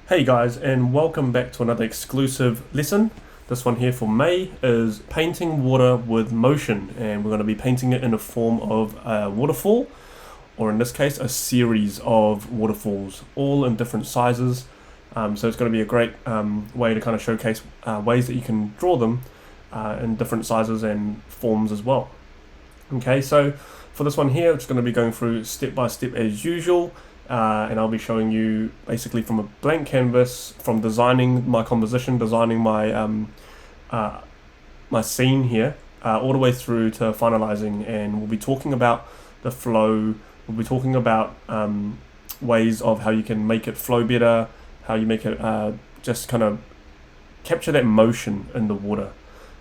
Hey guys, and welcome back to another exclusive lesson. This one here for May is painting water with motion, and we're going to be painting it in the form of a waterfall, or in this case a series of waterfalls, all in different sizes. So it's going to be a great way to kind of showcase ways that you can draw them in different sizes and forms as well. Okay, so for this one here, it's going to be going through step by step as usual. And I'll be showing you basically from a blank canvas, from designing my composition, designing my my scene here, all the way through to finalizing. And we'll be talking about the flow. We'll be talking about ways of how you can make it flow better, how you make it just kind of capture that motion in the water.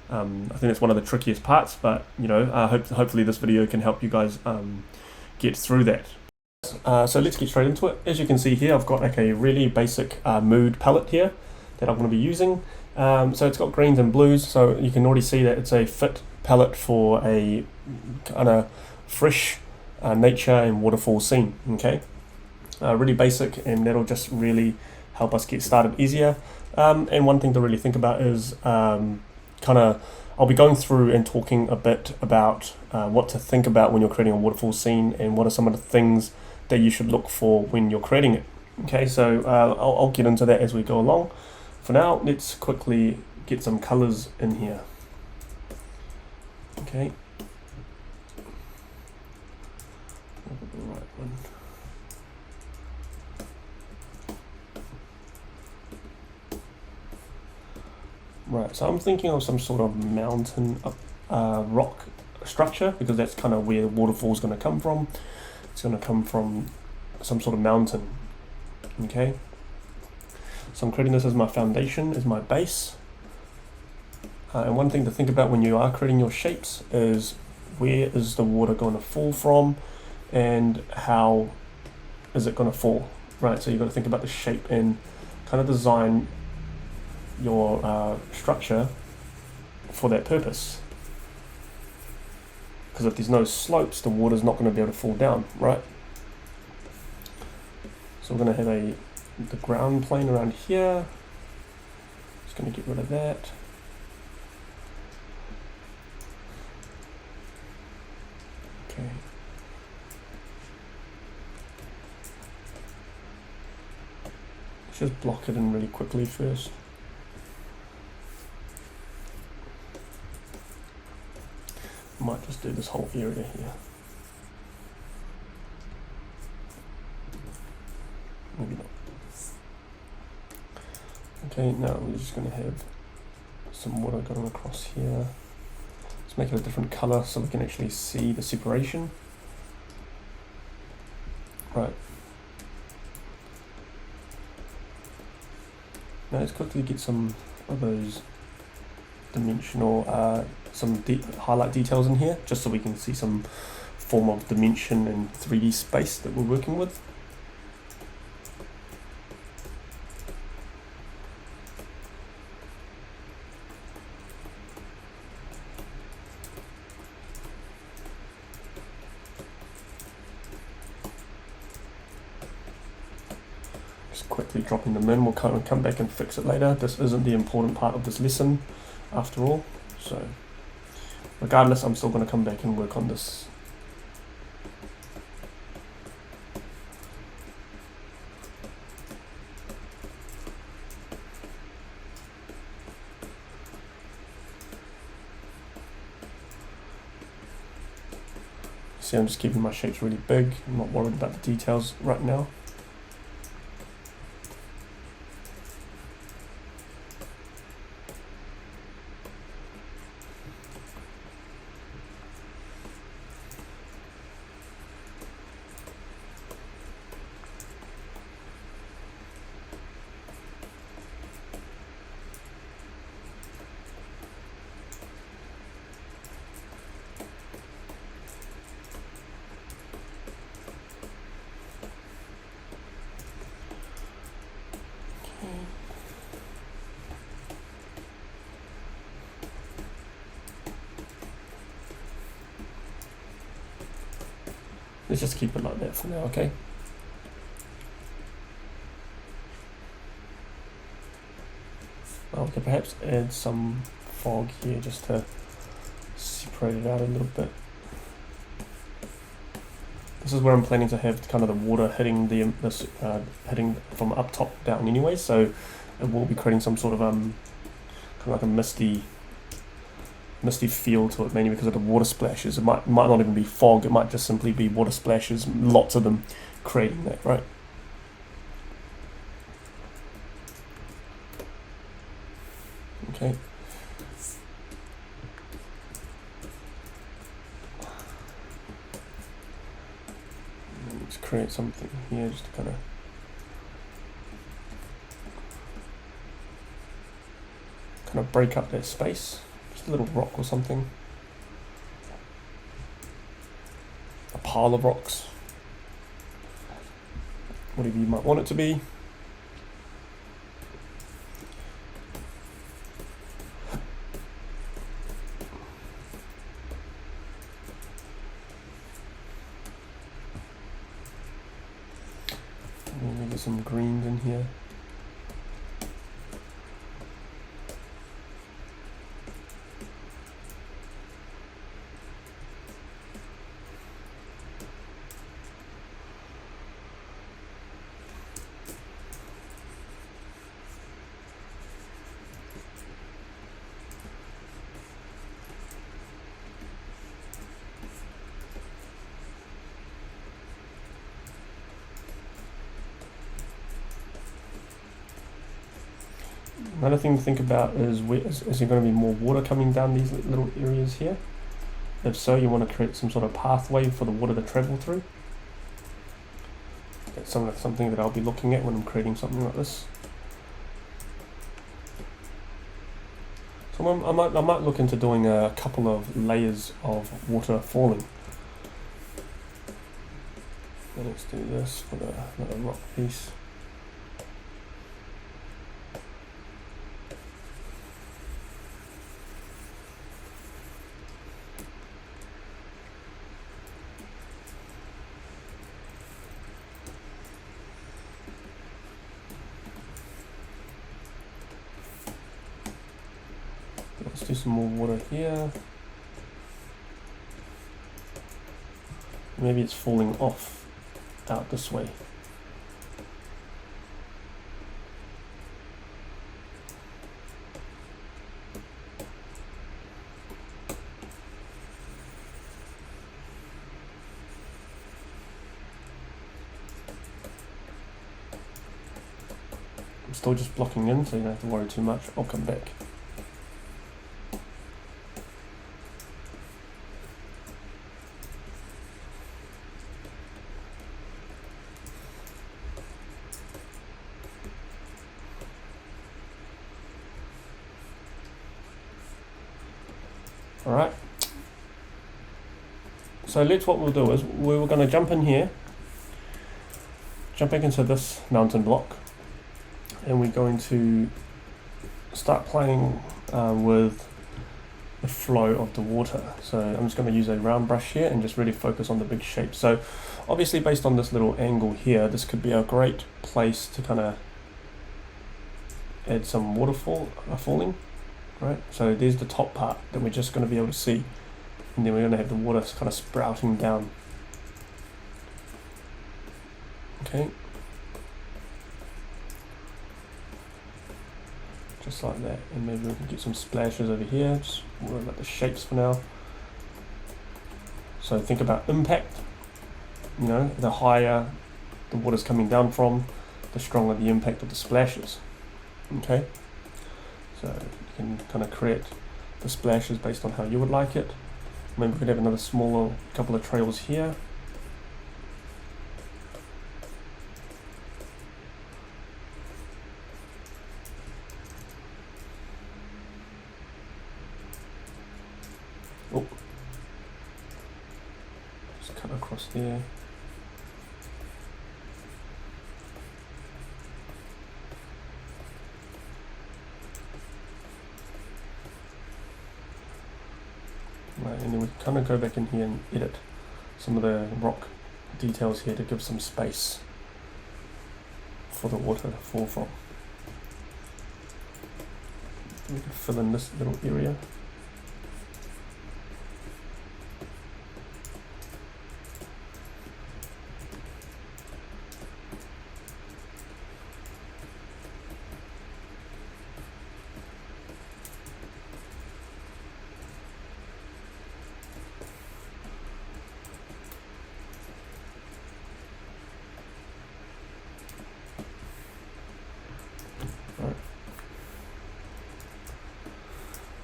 I think it's one of the trickiest parts, but you know, hopefully this video can help you guys get through that. So let's get straight into it. As you can see here, I've got like a really basic mood palette here that I'm going to be using. So it's got greens and blues, so you can already see that it's a fit palette for a kind of fresh nature and waterfall scene. Okay, really basic, and that'll just really help us get started easier. And one thing to really think about is I'll be going through and talking a bit about what to think about when you're creating a waterfall scene, and what are some of the things that you should look for when you're creating it. Okay, so I'll get into that as we go along. For now, let's quickly get some colors in here. Okay. The right one. Right, so I'm thinking of some sort of mountain rock structure, because that's kind of where the waterfall is going to come from. It's going to come from some sort of mountain. Okay, so I'm creating this as my foundation, as my base. And one thing to think about when you are creating your shapes is, where is the water going to fall from, and how is it going to fall, right? So you've got to think about the shape and kind of design your structure for that purpose. Because if there's no slopes, the water's not going to be able to fall down, right? So we're going to have the ground plane around here. Just going to get rid of that. Okay. Let's just block it in really quickly first. Might just do this whole area here. Maybe not. Okay, now we're just going to have some water going across here. Let's make it a different color so we can actually see the separation. Right. Now let's quickly get some of those dimensional highlight details in here, just so we can see some form of dimension and 3D space that we're working with. Just quickly dropping them in. We'll come back and fix it later. This isn't the important part of this lesson after all, so regardless, I'm still going to come back and work on this. See, I'm just keeping my shapes really big. I'm not worried about the details right now. Let's just keep it like that for now, okay? I could perhaps add some fog here just to separate it out a little bit. This is where I'm planning to have kind of the water hitting hitting from up top down anyway, so it will be creating some sort of kind of like a misty feel to it, mainly because of the water splashes. It might not even be fog, it might just simply be water splashes, lots of them creating that, right? Okay. Let's create something here just to kind of break up that space. Just a little rock or something. A pile of rocks. Whatever you might want it to be. Maybe some greens in here. Another thing to think about is there going to be more water coming down these little areas here? If so, you want to create some sort of pathway for the water to travel through. That's something that I'll be looking at when I'm creating something like this. So I might look into doing a couple of layers of water falling. So let's do this for the rock piece. Let's do some more water here. Maybe it's falling off out this way. I'm still just blocking in, so you don't have to worry too much. I'll come back. Alright, so what we'll do is we're going to jump in here, jump back into this mountain block, and we're going to start playing with the flow of the water. So I'm just going to use a round brush here and just really focus on the big shape. So obviously based on this little angle here, this could be a great place to kind of add some waterfall falling. Right, so there's the top part that we're just going to be able to see, and then we're going to have the water kind of sprouting down. Okay, just like that, and maybe we can get some splashes over here. Just worry about the shapes for now. So think about impact. You know, the higher the water's coming down from, the stronger the impact of the splashes. Okay, so you can kind of create the splashes based on how you would like it. Maybe we could have another smaller couple of trails here. Oh, just cut across there. Right, and then we can kind of go back in here and edit some of the rock details here to give some space for the water to fall from. We can fill in this little area.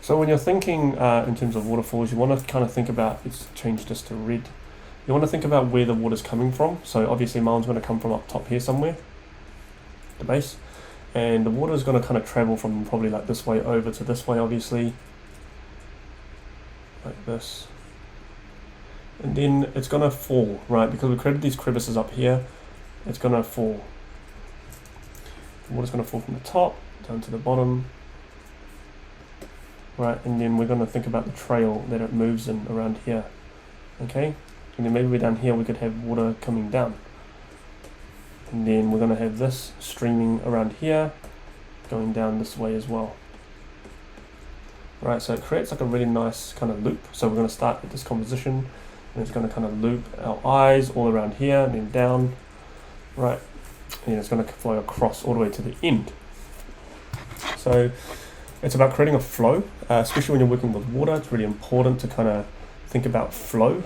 So when you're thinking in terms of waterfalls, you want to kind of think about, let's change this to red. You want to think about where the water's coming from. So obviously mine's going to come from up top here somewhere, the base. And the water is going to kind of travel from probably like this way over to this way, obviously. Like this. And then it's going to fall, right? Because we created these crevices up here, it's going to fall. The water's going to fall from the top down to the bottom. Right, and then we're going to think about the trail that it moves in around here, okay? And then maybe down here we could have water coming down. And then we're going to have this streaming around here, going down this way as well. Right, so it creates like a really nice kind of loop. So we're going to start with this composition, and it's going to kind of loop our eyes all around here, and then down, right? And it's going to flow across all the way to the end. So it's about creating a flow, especially when you're working with water. It's really important to kind of think about flow.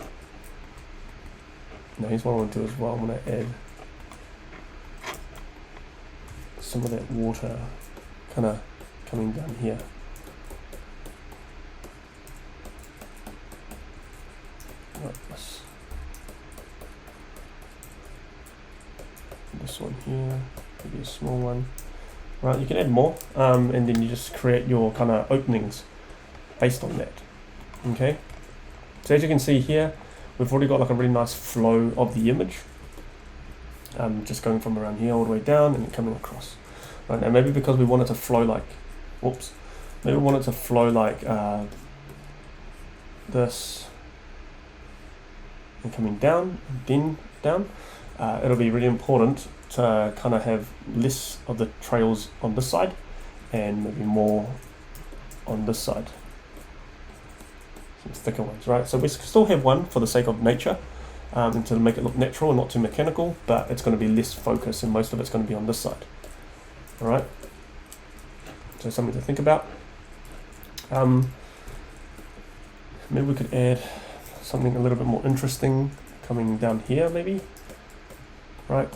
Now here's what I want to do as well. I'm going to add some of that water kind of coming down here. Like this. This one here, maybe a small one. Right, you can add more, and then you just create your kind of openings based on that. Okay, so as you can see here, we've already got like a really nice flow of the image, just going from around here all the way down and coming across. Right, now maybe because we want it to flow like, whoops, maybe we want it to flow like this, and coming down, and then down. It'll be really important to kind of have less of the trails on this side and maybe more on this side. Some thicker ones, right? So we still have one for the sake of nature, and to make it look natural and not too mechanical, but it's going to be less focus and most of it's going to be on this side. All right, so something to think about. Maybe we could add something a little bit more interesting coming down here, maybe. Right.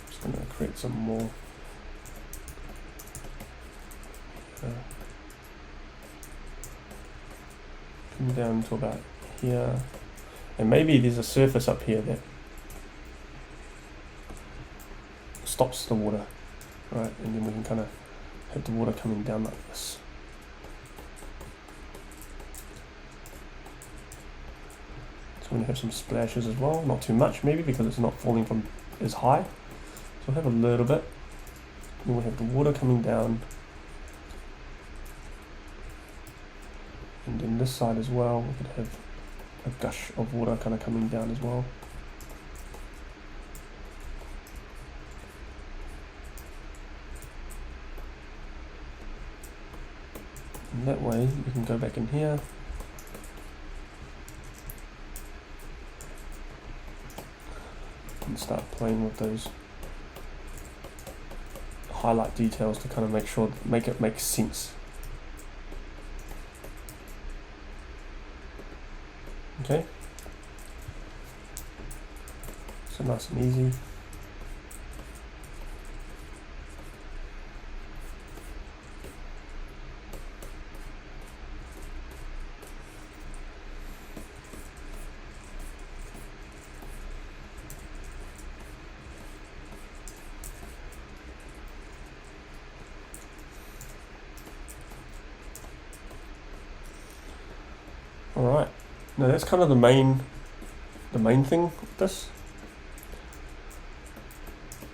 Just going to create some more. Come down to about here, and maybe there's a surface up here that stops the water, right? And then we can kind of have the water coming down like this. So we're going to have some splashes as well, not too much maybe because it's not falling from as high. So we'll have a little bit. Then we'll have the water coming down. And then this side as well, we could have a gush of water kind of coming down as well. And that way we can go back in here. And start playing with those highlight details to kind of make it make sense. Okay, so nice and easy. All right. Now that's kind of the main thing with this.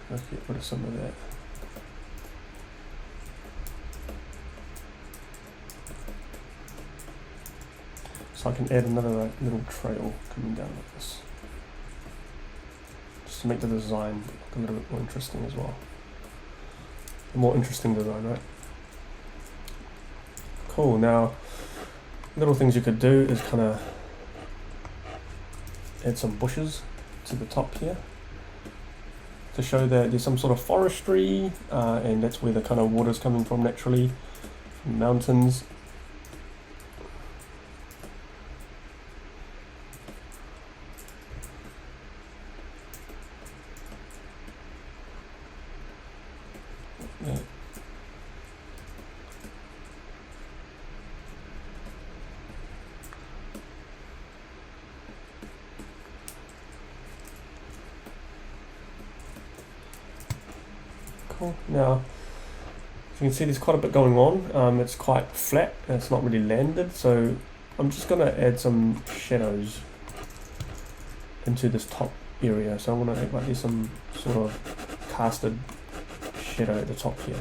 Let's get rid of some of that. So I can add another little trail coming down like this. just to make the design look a little bit more interesting as well. A more interesting design, right? Cool. Now, little things you could do is kind of add some bushes to the top here to show that there's some sort of forestry, and that's where the kind of water's coming from naturally, from mountains. Yeah. Cool. Now, as you can see, there's quite a bit going on. It's quite flat and it's not really landed, so I'm just going to add some shadows into this top area. So I'm going to act like there's some sort of casted shadow at the top here.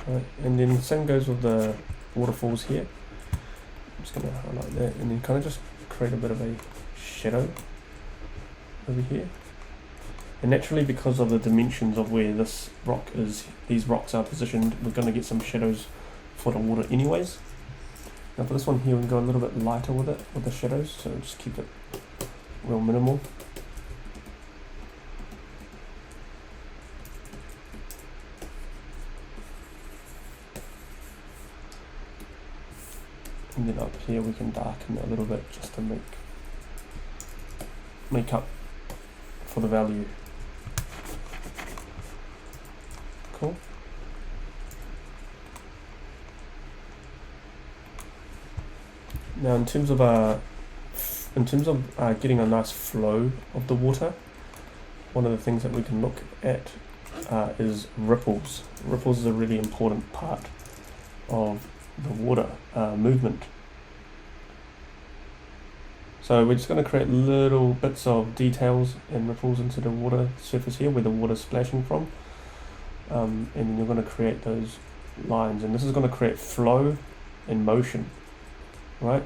Right, and then the same goes with the waterfalls here. I'm just going to highlight that and then kind of just create a bit of a shadow over here. And naturally, because of the dimensions of where this rock is, these rocks are positioned, we're going to get some shadows for the water anyways. Now for this one here, we can go a little bit lighter with it, with the shadows, so just keep it real minimal. And then up here we can darken it a little bit just to make up for the value. Cool. Now in terms of getting a nice flow of the water, one of the things that we can look at is ripples. Ripples is a really important part of the water movement. So we're just going to create little bits of details and ripples into the water surface here where the water's splashing from, and then you're going to create those lines, and this is going to create flow and motion, right?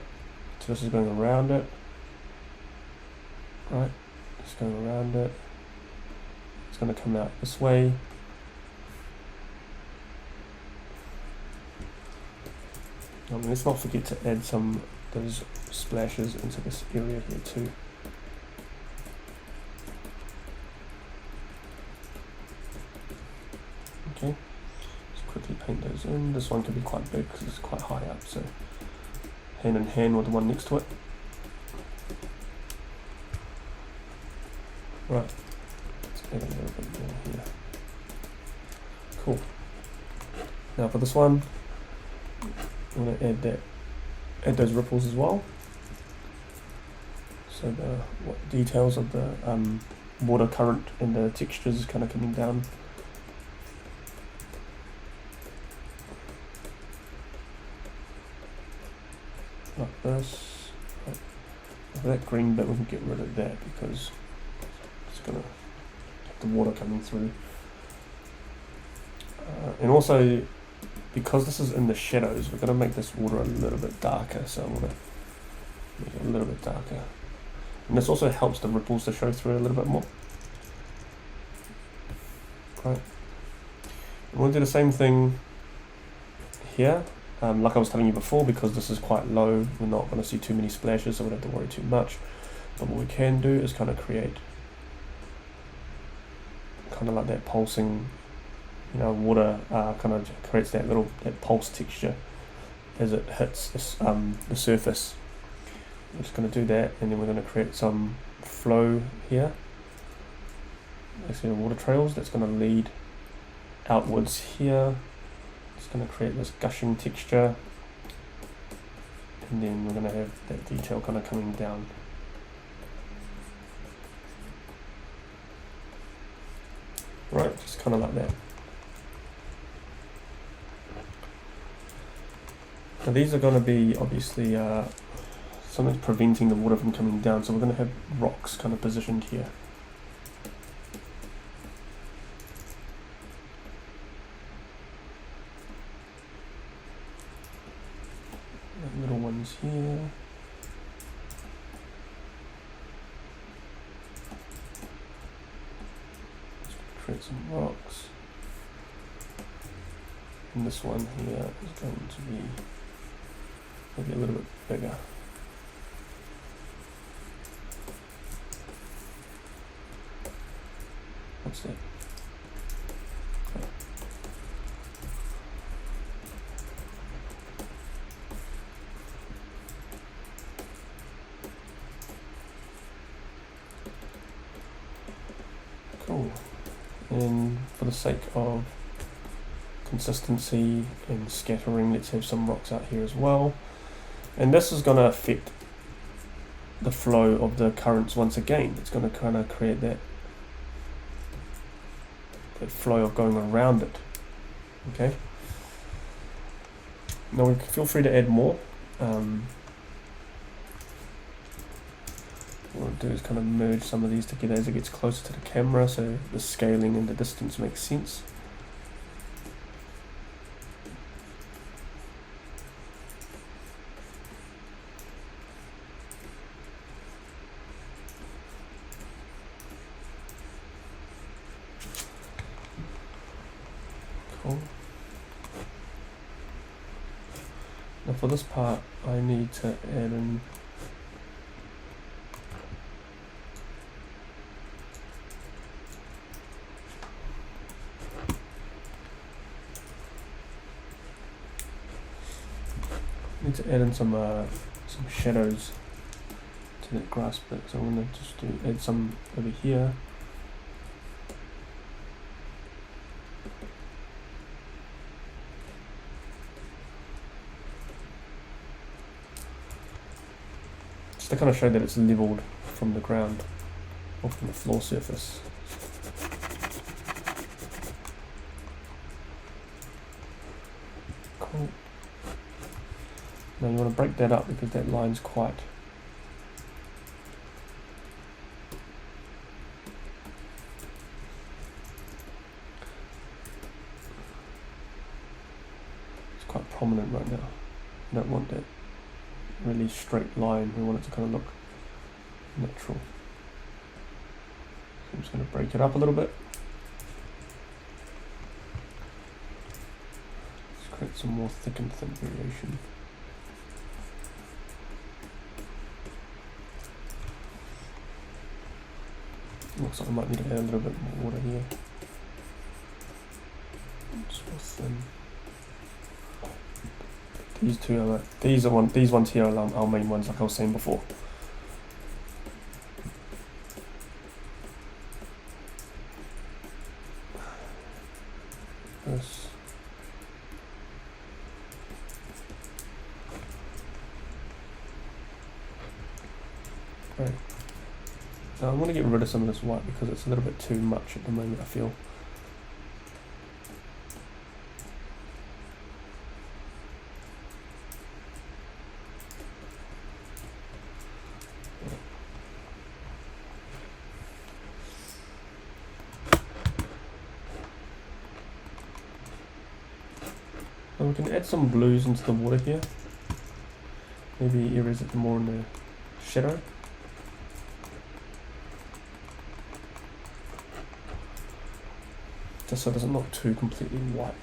So this is going around it, right? It's going around it, it's going to come out this way. Let's not forget to add some those splashes into this area here too. Okay, just quickly paint those in. This one can be quite big because it's quite high up, so hand in hand with the one next to it. Right, let's add a little bit more here. Cool. Now for this one, I'm going to add those ripples as well. So the details of the water current and the textures is kind of coming down. Like this. Right. That green bit we can get rid of that because it's going to have the water coming through. And also, because this is in the shadows, we're going to make this water a little bit darker, so I'm going to make it a little bit darker. And this also helps the ripples to show through a little bit more. Right. I'm going to do the same thing here. Like I was telling you before, because this is quite low, we're not going to see too many splashes, so we don't have to worry too much. But what we can do is kind of create kind of like that pulsing, you know, water kind of creates that pulse texture as it hits this, the surface. We're just going to do that, and then we're going to create some flow here. Actually, water trails that's going to lead outwards here. It's going to create this gushing texture, and then we're going to have that detail kind of coming down. Right, just kind of like that. Now these are going to be obviously something's preventing the water from coming down, so we're going to have rocks kind of positioned here. these here. Let's create some rocks. And this one here is going to be maybe a little bit bigger. What's that? Okay. Cool. And for the sake of consistency and scattering, let's have some rocks out here as well. And this is going to affect the flow of the currents once again. It's going to kind of create that flow of going around it. Okay. Now we can feel free to add more. What I'll do is kind of merge some of these together as it gets closer to the camera, so the scaling and the distance makes sense. Cool. Now for this part, I need to add in some shadows to that grass bit. So I'm going to just add some over here. Just to kind of show that it's leveled from the ground or from the floor surface. Cool. Now you want to break that up because that line's quite prominent right now. You don't want that really straight line. We want it to kind of look natural. So I'm just going to break it up a little bit. Let's create some more thick and thin variation. Looks like I might need to add a little bit more water here. Just more thin. These two are these ones here are our main ones, like I was saying before. This. Right. Now I'm going to get rid of some of this white because it's a little bit too much at the moment, I feel. And we can add some blues into the water here. Maybe areas it more in the shadow. Just so it doesn't look too completely white.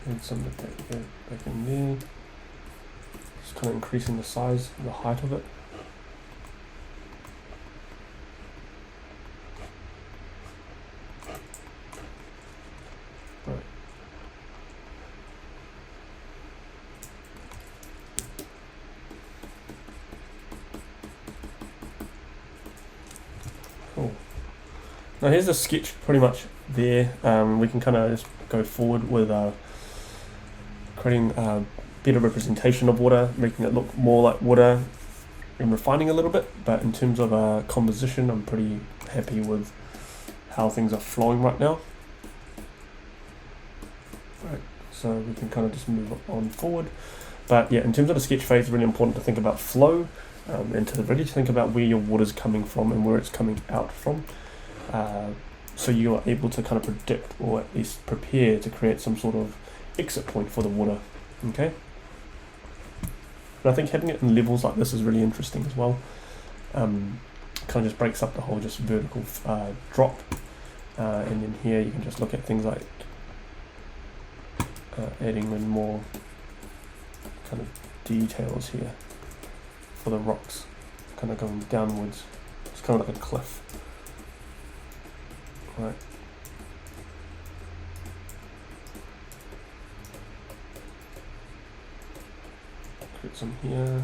Add some of that back in there. Just kind of increasing the size and the height of it. Right. Cool. Now here's the sketch pretty much there. We can kind of just go forward with creating a better representation of water, making it look more like water and refining a little bit. But in terms of composition, I'm pretty happy with how things are flowing right now. Right, so we can kind of just move on forward. But yeah, in terms of the sketch phase, it's really important to think about flow and to really think about where your water's coming from and where it's coming out from. So you're able to kind of predict or at least prepare to create some sort of exit point for the water. Okay. And I think having it in levels like this is really interesting as well. Kind of just breaks up the whole just vertical drop. And then here you can just look at things like adding in more kind of details here for the rocks, kind of going downwards. It's kind of like a cliff. Right. Create some here.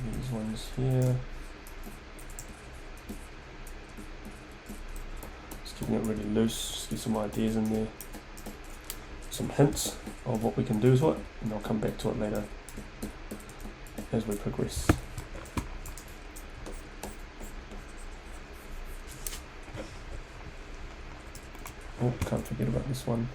These ones here. Just keeping it really loose, just get some ideas in there. Some hints of what we can do to it, and I'll come back to it later as we progress. Oh, can't forget about this one.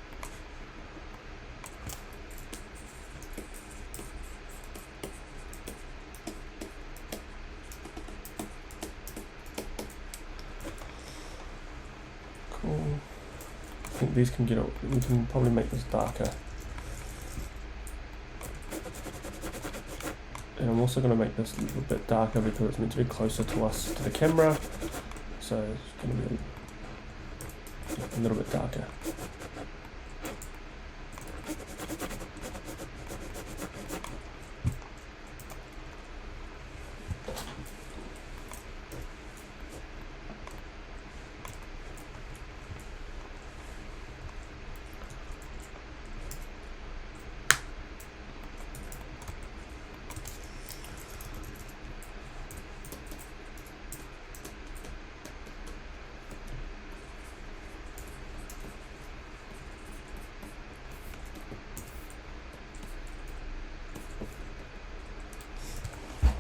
Cool. I think these can get up. We can probably make this darker. And I'm also going to make this a little bit darker because it's meant to be closer to us, to the camera. So it's going to be a little bit darker.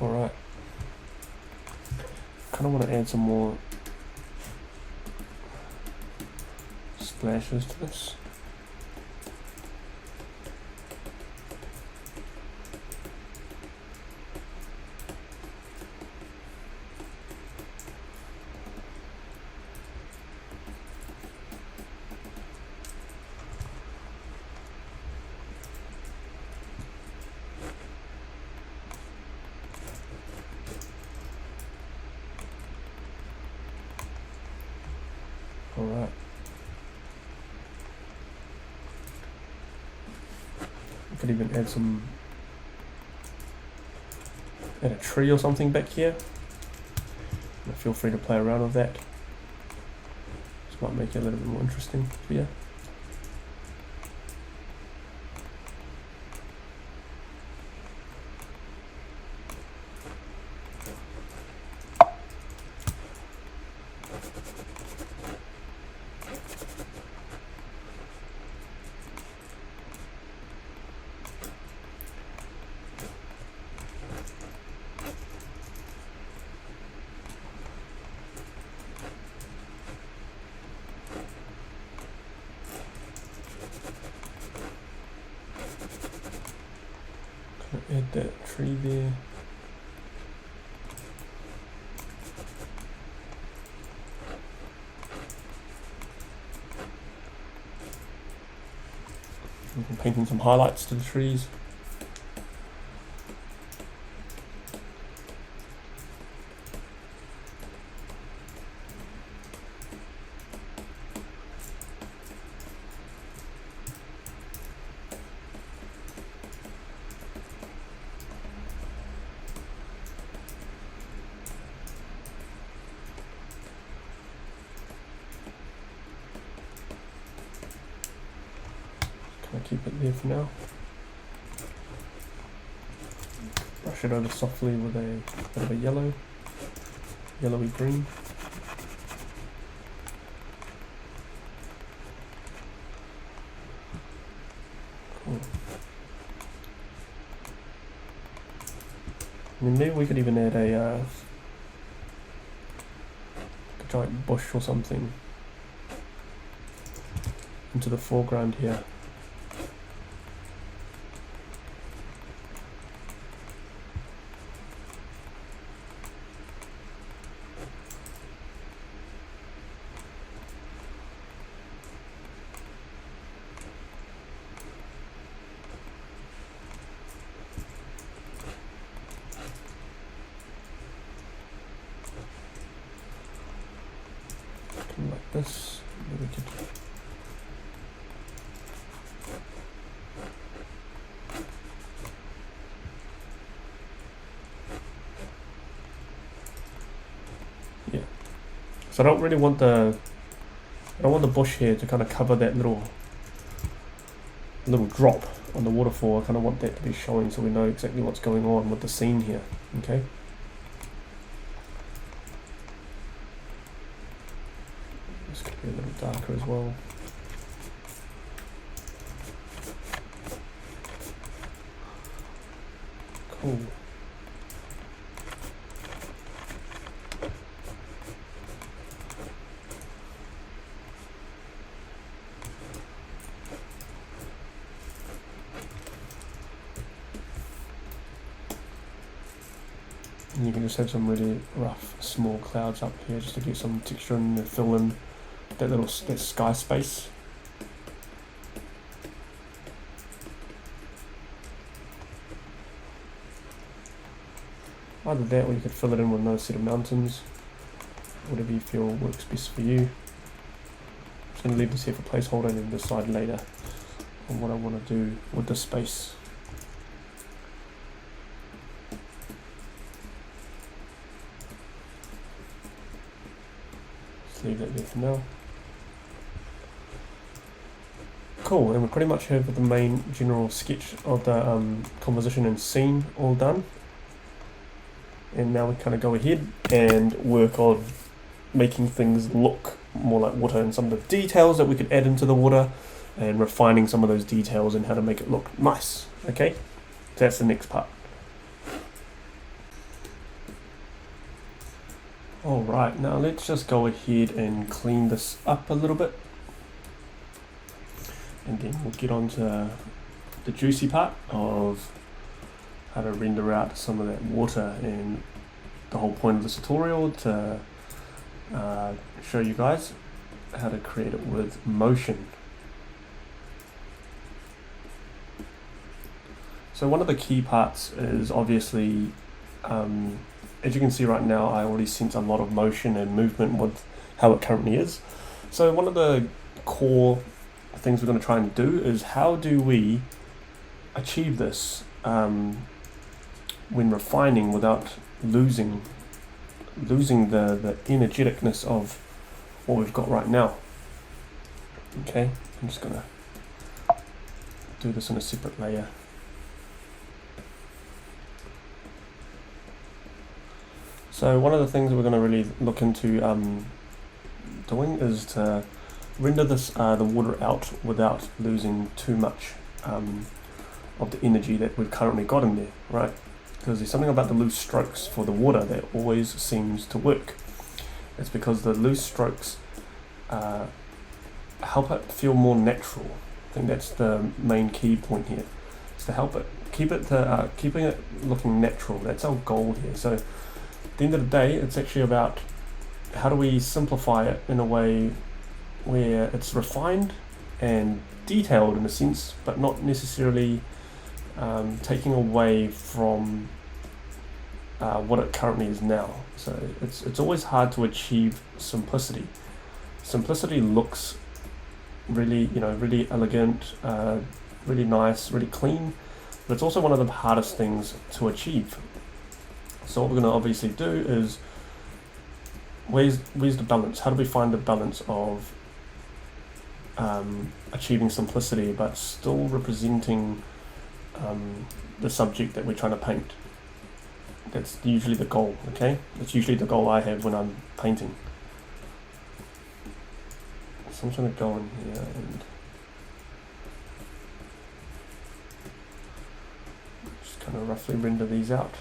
Alright, kind of want to add some more splashes to this. Alright. I could even add a tree or something back here. Feel free to play around with that. This might make it a little bit more interesting for you. Add that tree there. And painting some highlights to the trees. I'll keep it there for now. Brush it over softly with a bit of a yellowy green. Cool. And then maybe we could even add a giant bush or something into the foreground here. Like this, maybe we could yeah. So I don't really want the bush here to kind of cover that little drop on the waterfall. I kind of want that to be showing so we know exactly what's going on with the scene here. Okay. This could be a little darker as well. Cool. And you can just have some really rough small clouds up here just to give some texture and fill in that sky space. Either that or you could fill it in with another set of mountains. Whatever you feel works best for you. I'm just going to leave this here for placeholder and then decide later on what I want to do with the space. Leave that there for now. Cool, and we pretty much have the main general sketch of the composition and scene all done. And now we kind of go ahead and work on making things look more like water and some of the details that we could add into the water and refining some of those details and how to make it look nice. Okay, so that's the next part. Alright, now let's just go ahead and clean this up a little bit. And then we'll get on to the juicy part of how to render out some of that water, and the whole point of this tutorial to show you guys how to create it with motion. So one of the key parts is obviously as you can see right now, I already sense a lot of motion and movement with how it currently is. So one of the core things we're going to try and do is how do we achieve this when refining without losing the energeticness of what we've got right now. Okay, I'm just going to do this in a separate layer. So one of the things we're going to really look into doing is to render this the water out without losing too much of the energy that we've currently got in there, right? Because there's something about the loose strokes for the water that always seems to work. It's because the loose strokes help it feel more natural. I think that's the main key point here. It's to help it keeping it looking natural. That's our goal here. So at the end of the day, it's actually about how do we simplify it in a way where it's refined and detailed in a sense, but not necessarily taking away from what it currently is now. So it's always hard to achieve simplicity. Simplicity looks really, really elegant, really nice, really clean, but it's also one of the hardest things to achieve. So what we're going to obviously do is, where's the balance? How do we find the balance of achieving simplicity but still representing the subject that we're trying to paint? That's usually the goal, okay? That's usually the goal I have when I'm painting. So I'm trying to go in here and just kind of roughly render these out.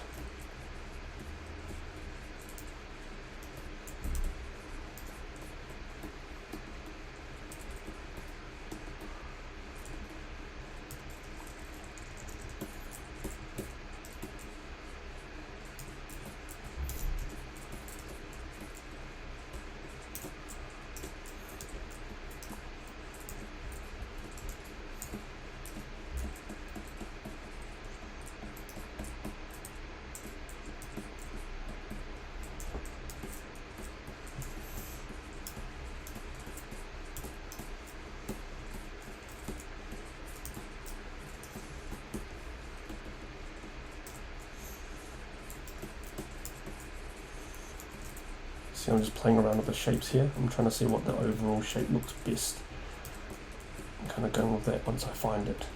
See, I'm just playing around with the shapes here. I'm trying to see what the overall shape looks best. I'm kind of going with that once I find it.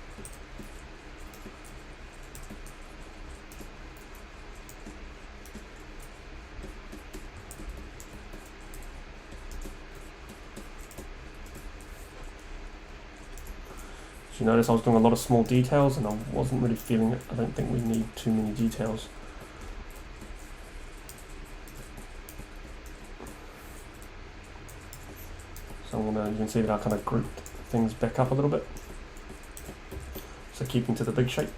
So you notice I was doing a lot of small details and I wasn't really feeling it. I don't think we need too many details. So you can see that I kind of grouped things back up a little bit. So keeping to the big shape.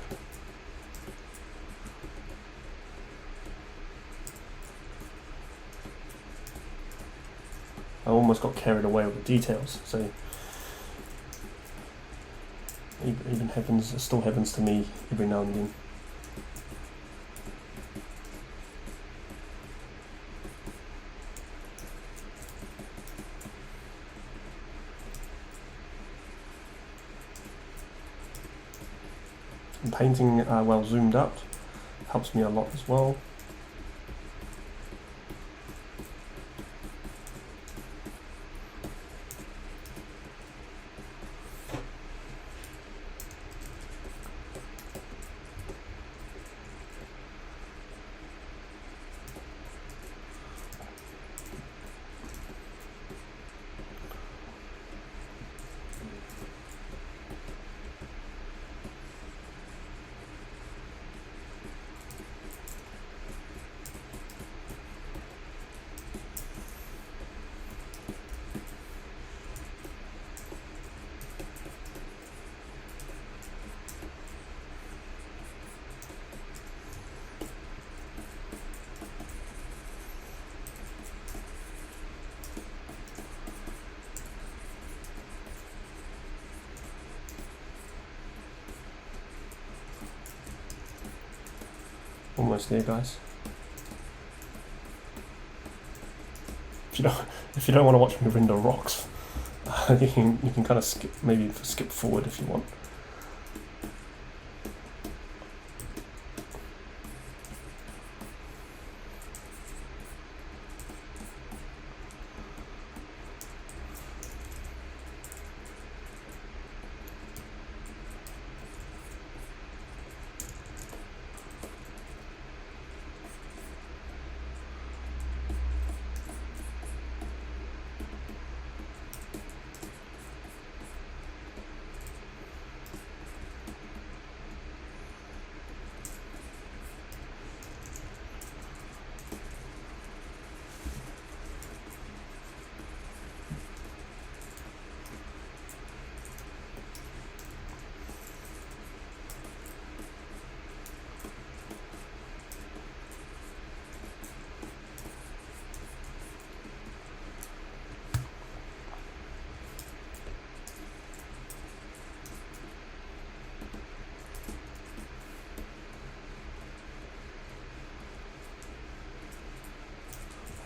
I almost got carried away with the details, so it still happens to me every now and then. And painting well zoomed out helps me a lot as well. Almost there, guys. If you don't want to watch me render rocks, you can kind of skip forward if you want.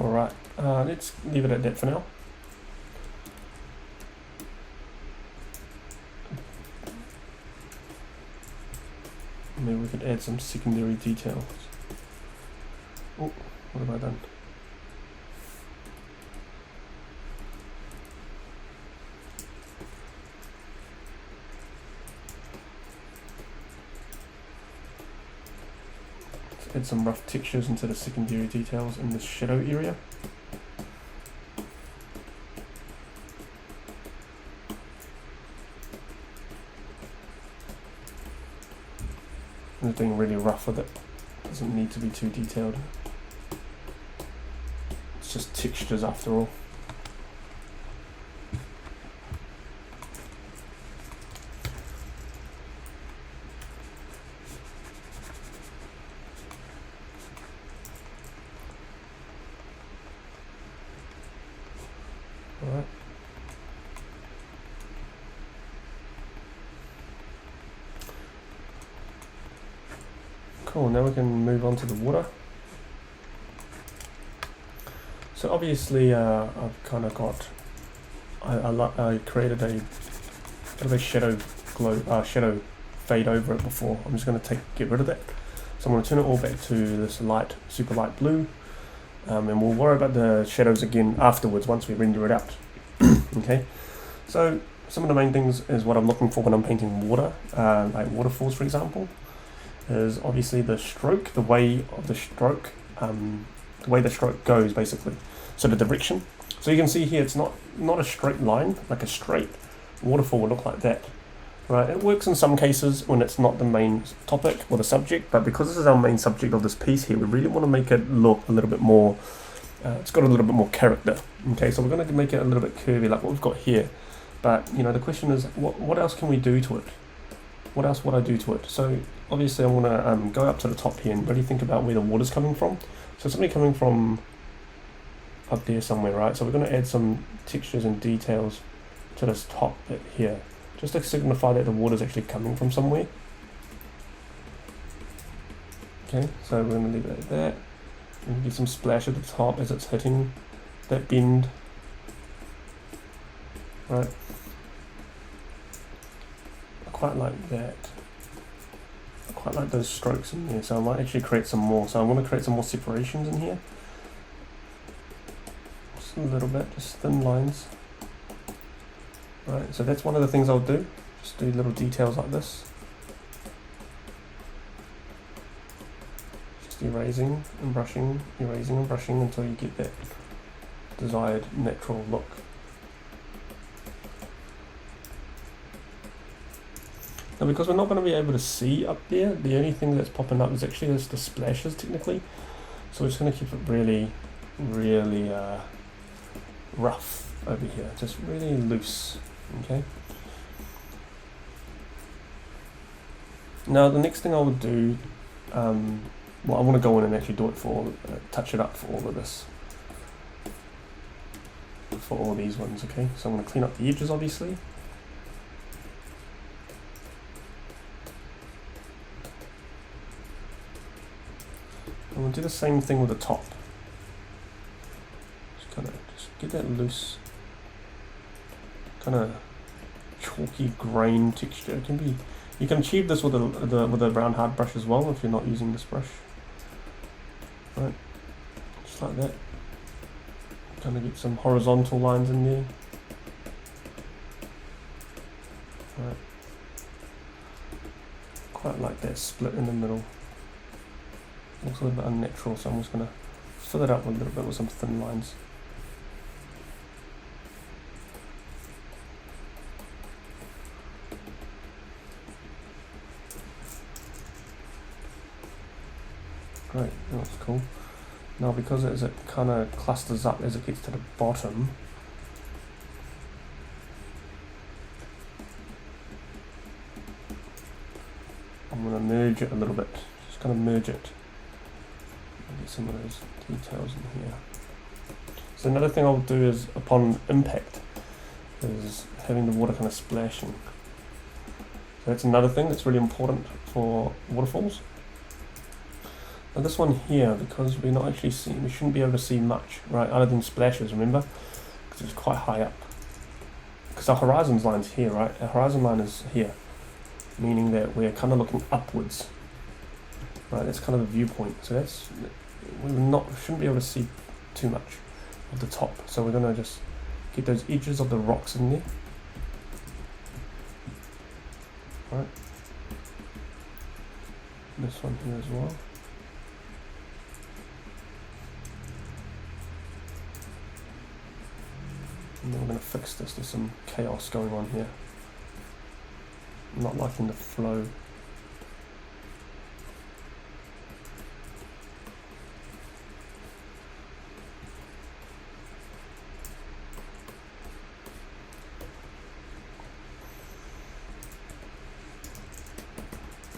Alright, let's leave it at that for now. Maybe we could add some secondary details. Oh, what have I done? Add some rough textures into the secondary details in the shadow area. I'm just being really rough with it. Doesn't need to be too detailed. It's just textures after all. Alright. Cool, now we can move on to the water. So obviously I've kind of got, I created a bit of a shadow fade over it before. I'm just going to get rid of that. So I'm going to turn it all back to this super light blue. and we'll worry about the shadows again afterwards once we render it out. Okay, so some of the main things is what I'm looking for when I'm painting water, like waterfalls for example, is obviously the stroke, the way of the stroke, the way the stroke goes basically, so the direction. So you can see here it's not a straight line, like a straight waterfall would look like that. Right, it works in some cases when it's not the main topic or the subject, but because this is our main subject of this piece here, we really want to make it look a little bit more, it's got a little bit more character. Okay, so we're going to make it a little bit curvy like what we've got here. But, you know, the question is, what else can we do to it? What else would I do to it? So, obviously I want to go up to the top here and really think about where the water's coming from. So it's something coming from up there somewhere, right? So we're going to add some textures and details to this top bit here, just to signify that the water is actually coming from somewhere. Okay, so we're going to leave it at that. We can get some splash at the top as it's hitting that bend. Right. I quite like that. I quite like those strokes in there, so I might actually create some more. So I want to create some more separations in here. Just a little bit, just thin lines. Right, so that's one of the things I'll do. Just do little details like this. Just erasing and brushing until you get that desired natural look. Now because we're not going to be able to see up there, the only thing that's popping up is actually just the splashes technically. So we're just going to keep it really, really rough over here, just really loose. Okay. Now the next thing I would do, well, I want to go in and actually do it for touch it up for all of this, for all these ones. Okay, so I'm going to clean up the edges, obviously. And we'll do the same thing with the top. Just kind of get that loose, kind of chalky grain texture. It can be, you can achieve this with a round hard brush as well if you're not using this brush. Right, just like that. Kind of get some horizontal lines in there. Right, quite like that split in the middle. Looks a little bit unnatural, so I'm just going to fill it up a little bit with some thin lines. Great, that looks cool. Now because as it kind of clusters up as it gets to the bottom, I'm going to merge it a little bit, just kind of merge it. Get some of those details in here. So another thing I'll do is, upon impact, is having the water kind of splashing. So that's another thing that's really important for waterfalls. Now this one here, because we're not actually seeing, we shouldn't be able to see much, right, other than splashes, remember? Because it's quite high up. Because our horizon line's here, right? Our horizon line is here, meaning that we're kind of looking upwards. Right, that's kind of the viewpoint. So that's, shouldn't be able to see too much of the top. So we're gonna just get those edges of the rocks in there. Right. This one here as well. And then we're gonna fix this. There's some chaos going on here. I'm not liking the flow.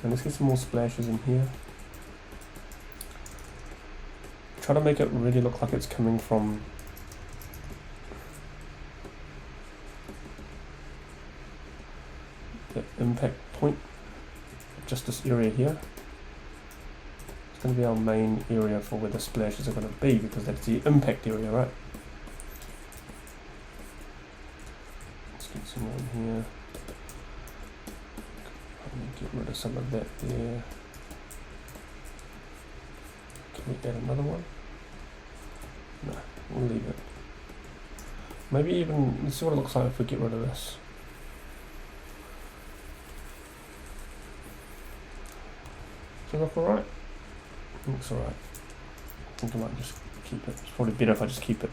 And let's get some more splashes in here. Try to make it really look like it's coming from the impact point, just this area here. It's going to be our main area for where the splashes are going to be, because that's the impact area, right? Let's get some more in here. Get rid of some of that there. Can we add another one? No, we'll leave it. Maybe even, let's see what it looks like if we get rid of this. Does it look alright? Looks alright. I think I might just keep it. It's probably better if I just keep it.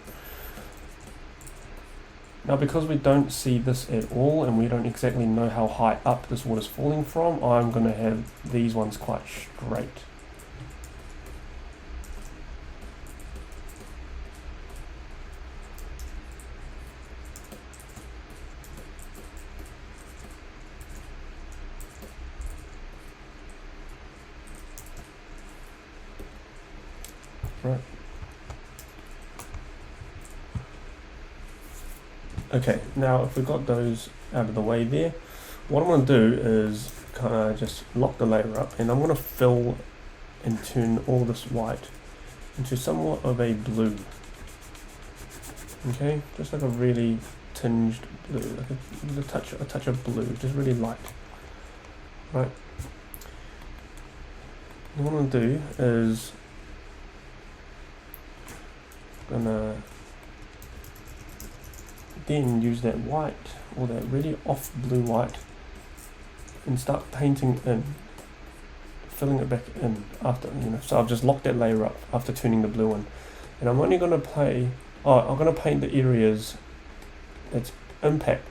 Now, because we don't see this at all and we don't exactly know how high up this water's falling from, I'm going to have these ones quite straight. Right. Okay, now if we've got those out of the way there, what I'm going to do is kind of just lock the layer up, and I'm going to fill and turn all this white into somewhat of a blue. Okay, just like a really tinged blue, like a touch of blue, just really light. Right. And what I'm going to do is gonna then use that white, or that really off blue white, and start painting in, filling it back in after, so I've just locked that layer up after turning the blue in, and I'm only gonna I'm gonna paint the areas that's the impact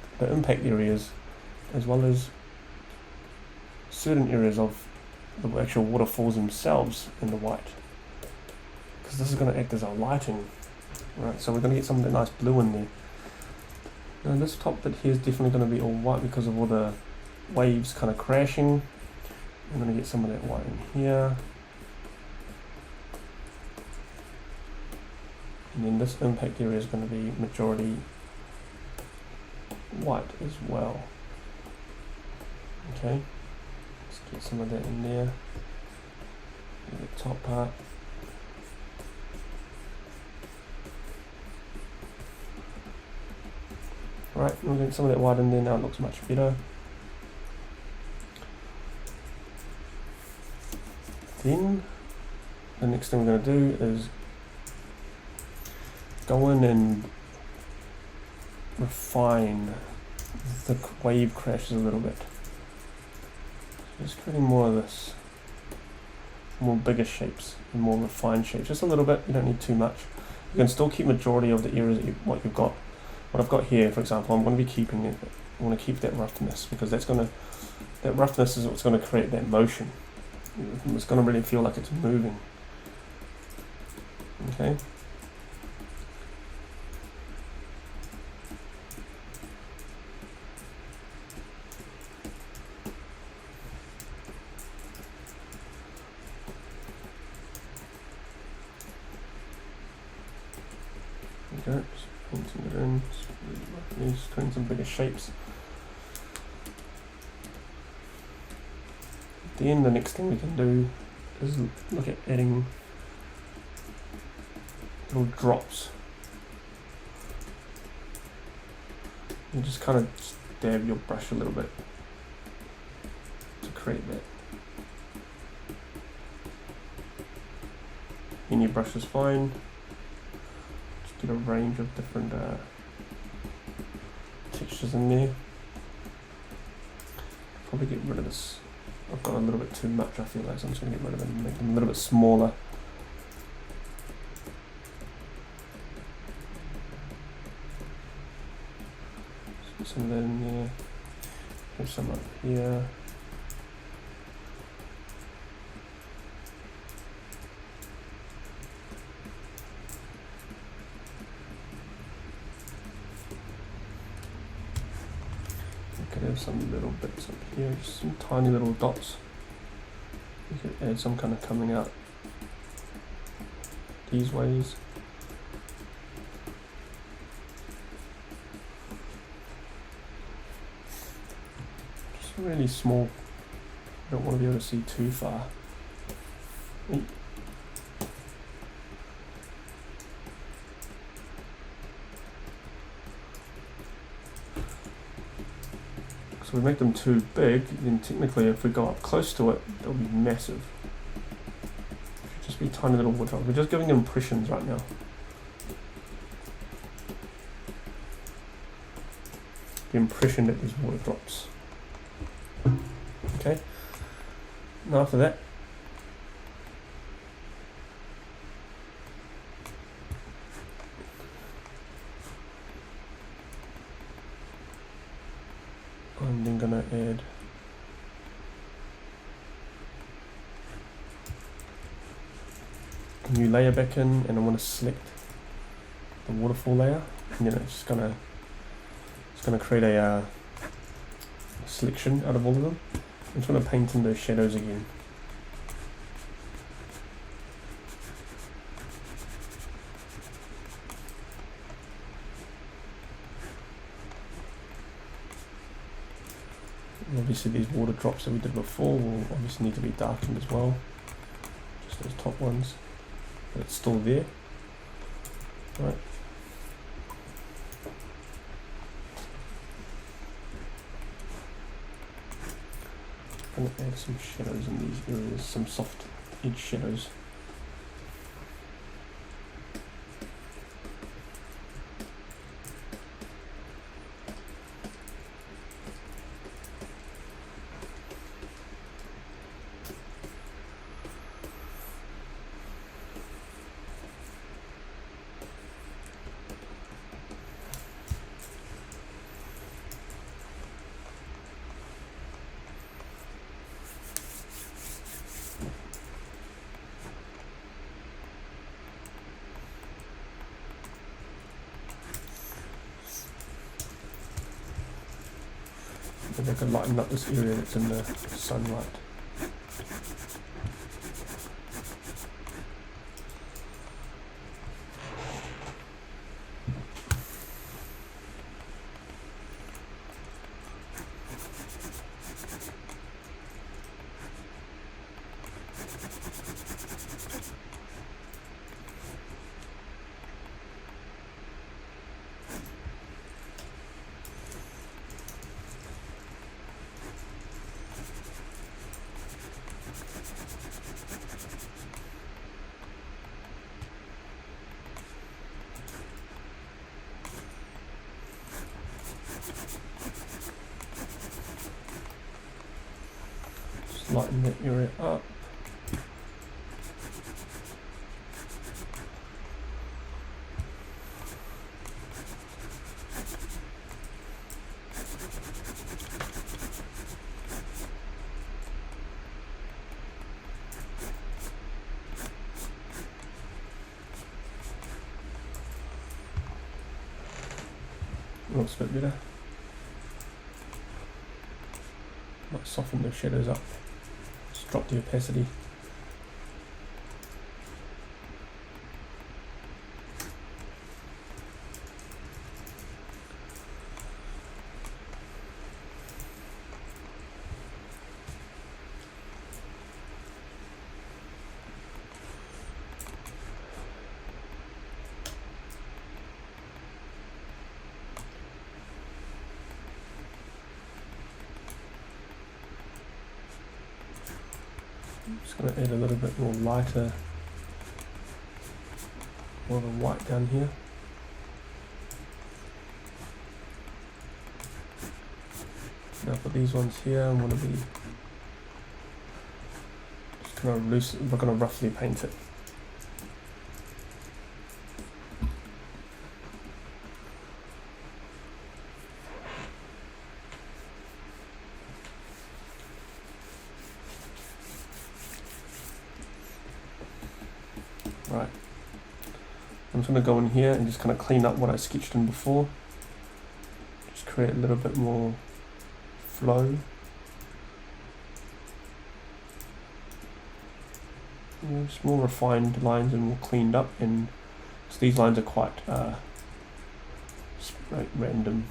areas, as well as certain areas of the actual waterfalls themselves in the white, because this is going to act as our lighting. Right, so we're going to get some of that nice blue in there. Now this top bit here is definitely going to be all white because of all the waves kind of crashing. I'm going to get some of that white in here. And then this impact area is going to be majority white as well. Okay, let's get some of that in there. The top part. Right, we're getting some of that white in there now, it looks much better. Then, the next thing we're going to do is go in and refine the wave crashes a little bit. Just creating more of this, more bigger shapes and more refined shapes. Just a little bit, you don't need too much. You can still keep majority of the areas that what you've got. What I've got here, for example, I'm going to be keeping it. I want to keep that roughness, because that roughness is what's going to create that motion. It's going to really feel like it's moving. Okay. There we go. Just painting it in. Just creating some bigger shapes. Then the next thing we can do is look at adding little drops. You just kind of dab your brush a little bit to create that. Any brush is fine. Just get a range of different textures in there. Probably get rid of this. I've got a little bit too much, I feel like, so I'm just going to get rid of them and make them a little bit smaller. Just put some of that in there. Put some up here. Have some little bits up here, just some tiny little dots. You could add some kind of coming out these ways. Just really small. You don't want to be able to see too far. So we make them too big, then technically if we go up close to it, they'll be massive. It should just be tiny little wood drops. We're just giving impressions right now. the impression that there's water drops. Okay. Now after that, I'm then gonna add a new layer back in, and I want to select the waterfall layer, and then it's gonna create a selection out of all of them. I'm just gonna paint in those shadows again. And obviously these water drops that we did before will obviously need to be darkened as well, just those top ones, but it's still there. Right. I'm going to add some shadows in these areas, some soft edge shadows. And I can lighten up this area that's in the sunlight. Lighten that area up. Looks a bit better. Might soften the shadows up. Drop the opacity. I'm just going to add a little bit more lighter, more of a white down here. Now for these ones here, I'm going to be just kind of loose. We're going to roughly paint it. Right, I'm just going to go in here and just kind of clean up what I sketched in before. Just create a little bit more flow. Yeah, just more refined lines and more cleaned up, and so these lines are quite random,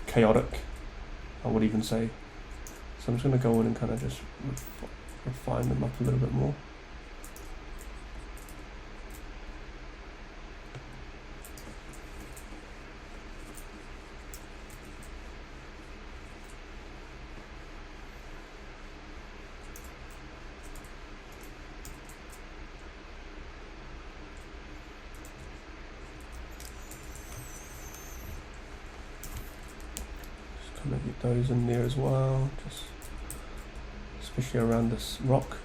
chaotic, I would even say. So I'm just going to go in and kind of just refine them up a little bit more. those in there as well, just especially around this rock.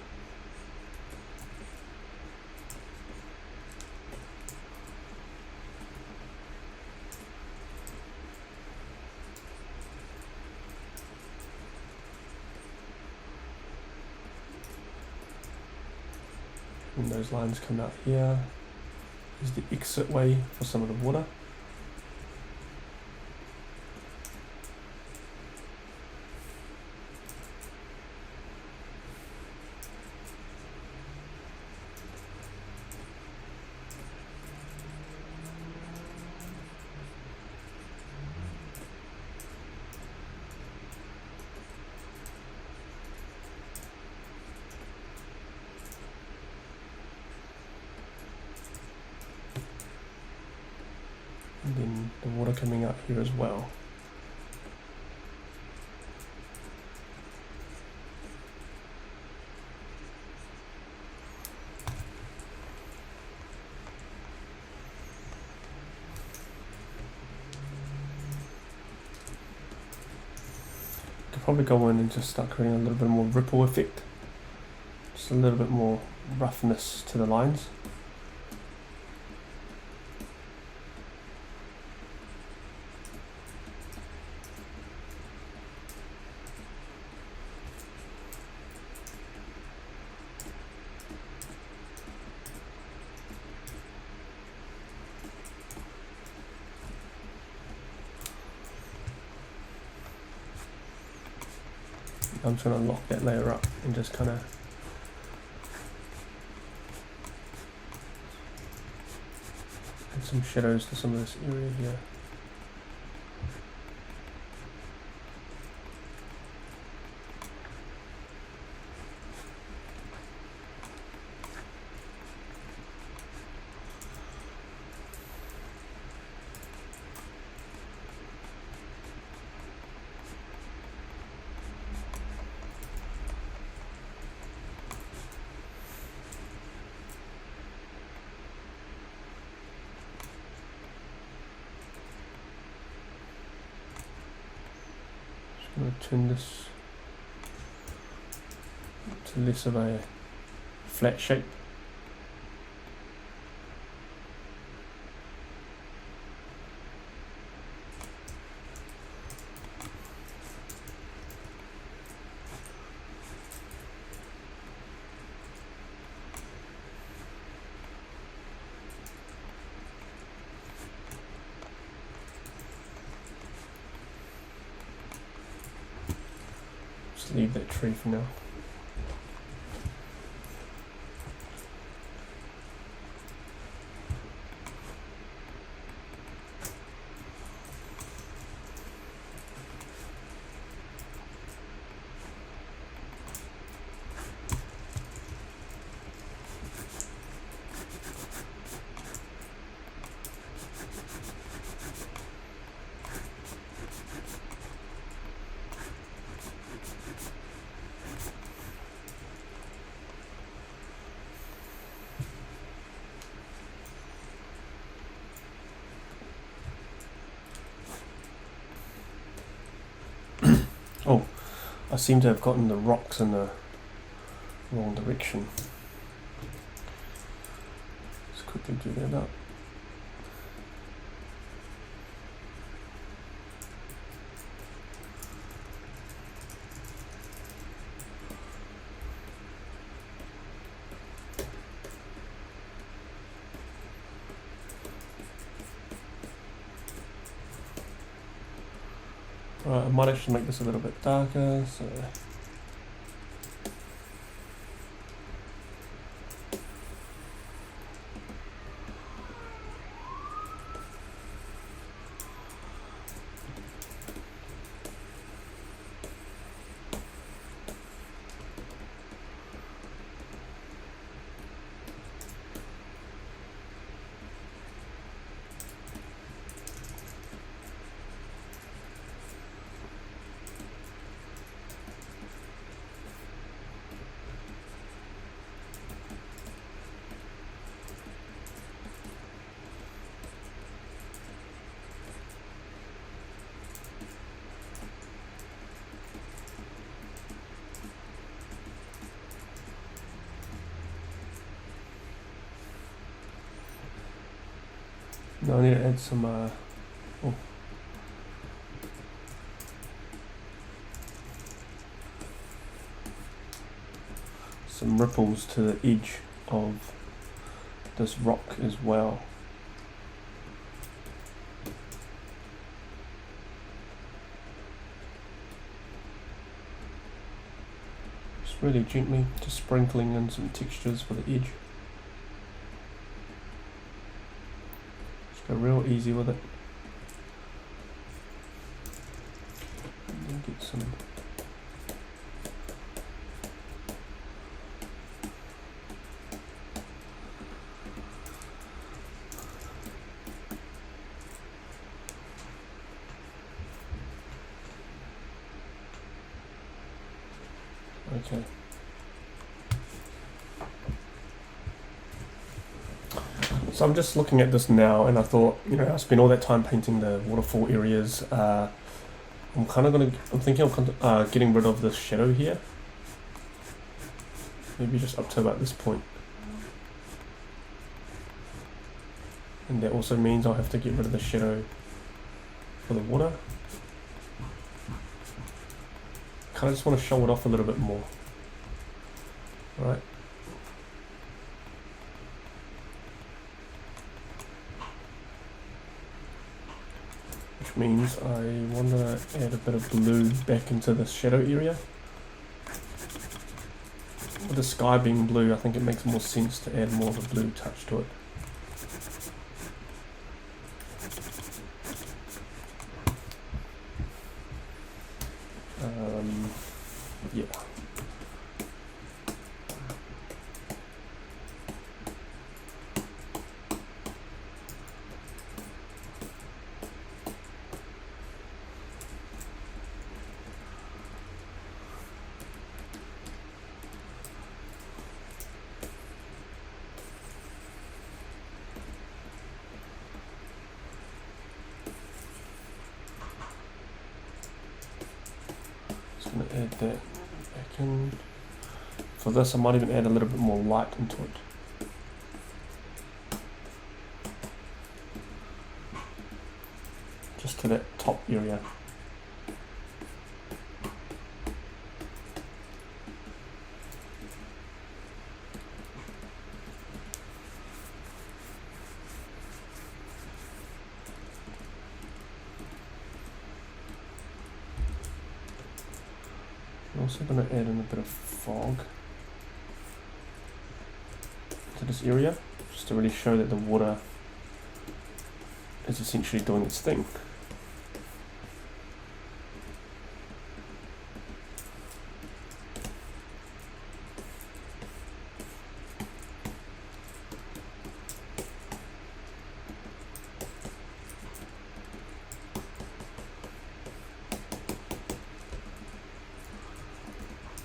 And those lines come out here. Is the exit way for some of the water. And then the water coming out here as well. Could probably go in and just start creating a little bit more ripple effect. Just a little bit more roughness to the lines. I'm trying to lock that layer up and just kind of add some shadows to some of this area here. I'm going to turn this to less of a flat shape. Leave that tree for now. Oh, I seem to have gotten the rocks in the wrong direction. Let's quickly do that up. Right, I might actually make this a little bit darker, so Now I need to add some some ripples to the edge of this rock as well. Just really gently, just sprinkling in some textures for the edge. Just go real easy with it. And then get some okay. So I'm just looking at this now, and I thought, you know, I spent all that time painting the waterfall areas. I'm thinking of getting rid of this shadow here. Maybe just up to about this point. And that also means I'll have to get rid of the shadow for the water. Kind of just want to show it off a little bit more. Right. Which means I want to add a bit of blue back into the shadow area. With the sky being blue, I think it makes more sense to add more of a blue touch to it. Yeah. Just going to add that back in. For this, I might even add a little bit more light into it. Just to that top area. I'm also going to add in a bit of fog to this area, just to really show that the water is essentially doing its thing.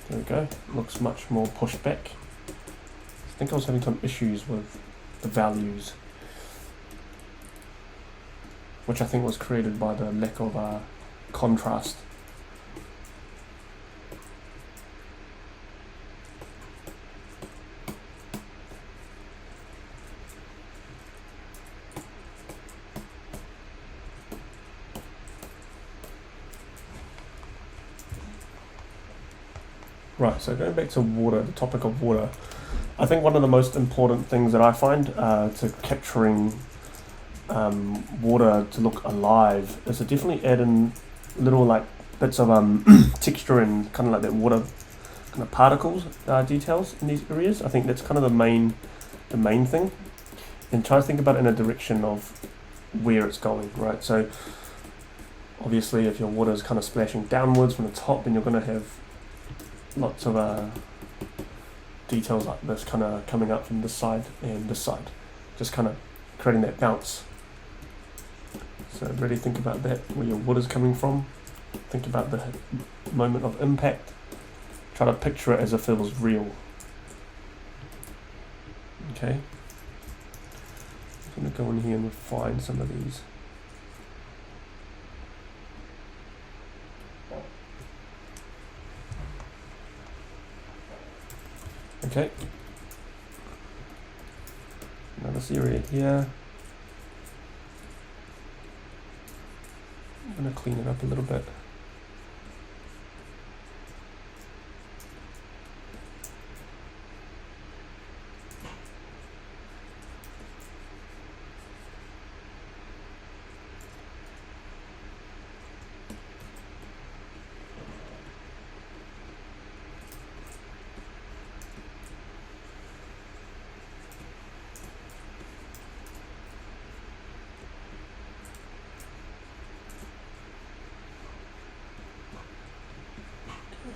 There we go, looks much more pushed back. I think I was having some issues with the values, which I think was created by the lack of contrast. Right, so going back to water, the topic of water, I think one of the most important things that I find to capturing water to look alive is to definitely add in little like bits of texture and kind of like that water kind of particles details in these areas. I think that's kind of the main thing, and try to think about it in a direction of where it's going, right? So obviously if your water is kind of splashing downwards from the top, then you're going to have lots of details like this kind of coming up from this side and this side, just kind of creating that bounce. So really think about that, where your water's coming from. Think about the moment of impact. Try to picture it as if it was real. Okay. I'm going to go in here and refine some of these. Okay. Now this area here. to clean it up a little bit.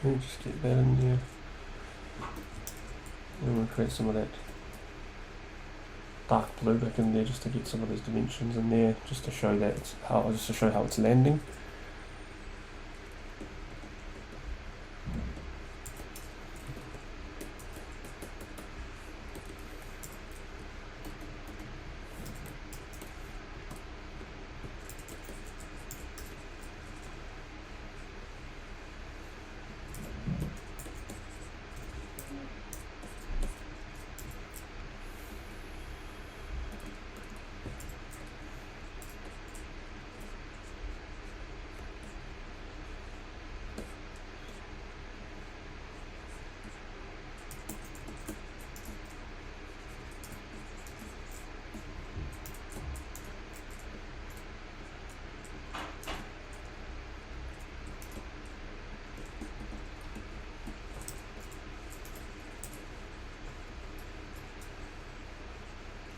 Let me just get that in there. And we'll create some of that dark blue back in there just to get some of those dimensions in there, just to show that it's how it's landing.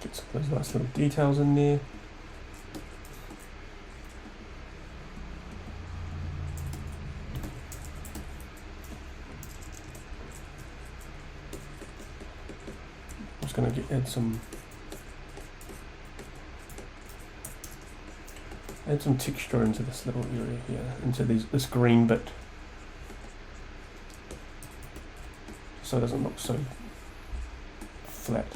Get some of those nice little details in there. I'm just going to add some texture into this little area here, into this green bit, so it doesn't look so flat.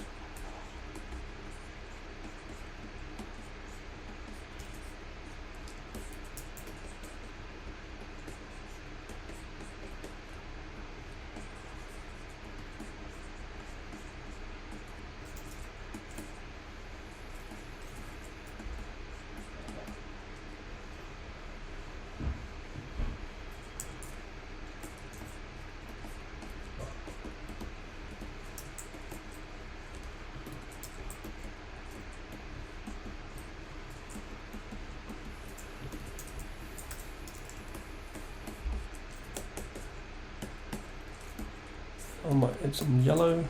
I might add some yellow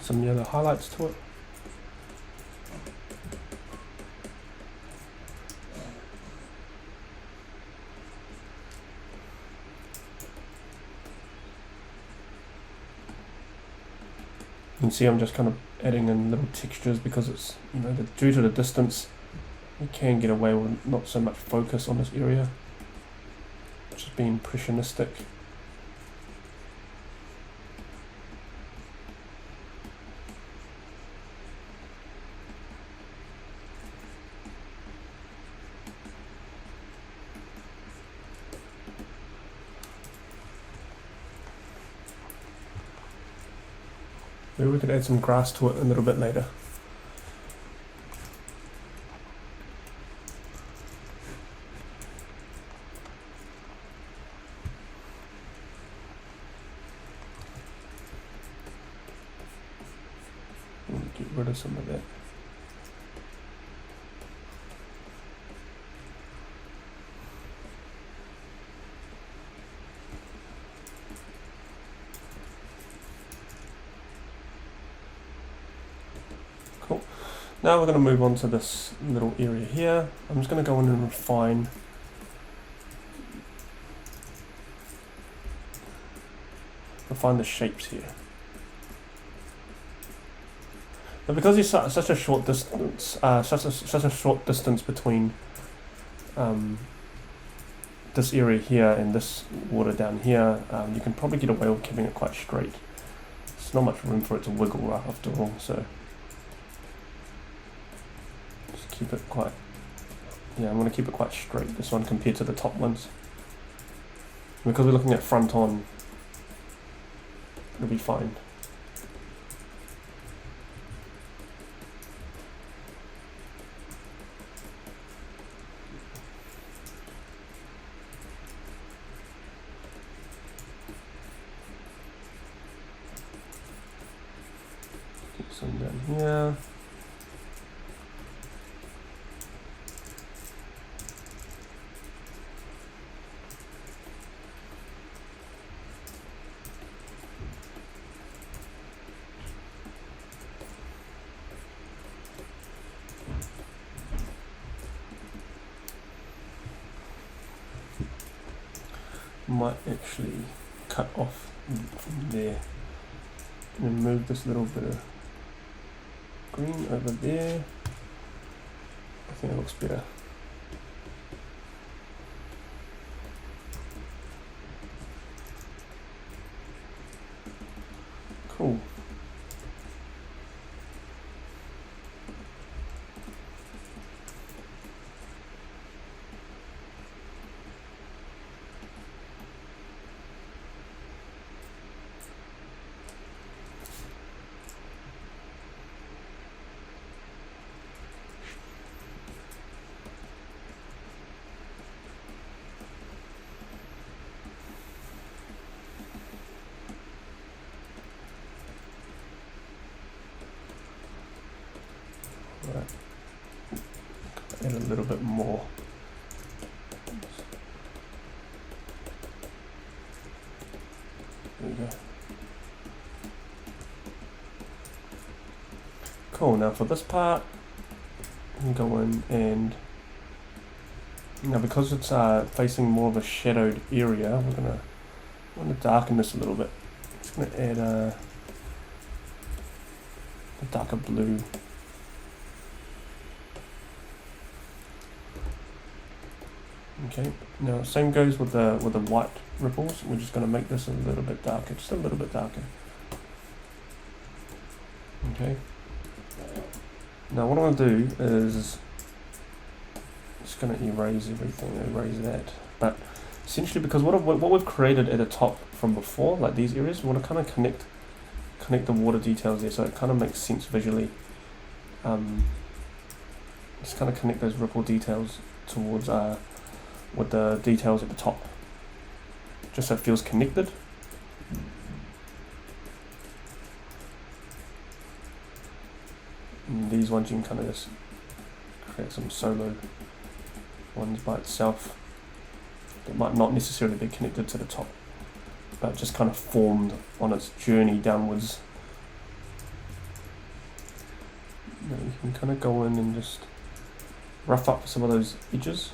highlights to it. You can see I'm just kind of adding in little textures because it's, due to the distance, you can get away with not so much focus on this area, just being impressionistic. Maybe we could add some grass to it a little bit later. Get rid of some of that. Cool. Now we're going to move on to this little area here. I'm just going to go in and refine the shapes here. Now because there's such a short distance, between this area here and this water down here, you can probably get away with keeping it quite straight. There's not much room for it to wiggle after all, so just keep it quite. Yeah, I'm going to keep it quite straight, this one, compared to the top ones. Because we're looking at front on, it'll be fine. Some down here. Might actually cut off from there and then move this little bit of green over there. I think it looks better. Cool. Right. Add a little bit more. There we go. Cool, now for this part, you can go in and now because it's facing more of a shadowed area, we're gonna darken this a little bit. Just gonna add a darker blue. Okay, now same goes with the white ripples. We're just going to make this a little bit darker, just a little bit darker. Okay. Now what I'm going to do is just going to erase everything, erase that. But essentially, because what we've created at the top from before, like these areas, we want to kind of connect the water details there, so it kind of makes sense visually. Just kind of connect those ripple details towards with the details at the top, just so it feels connected. And these ones you can kind of just create some solo ones by itself that might not necessarily be connected to the top, but just kind of formed on its journey downwards. Now you can kind of go in and just rough up some of those edges.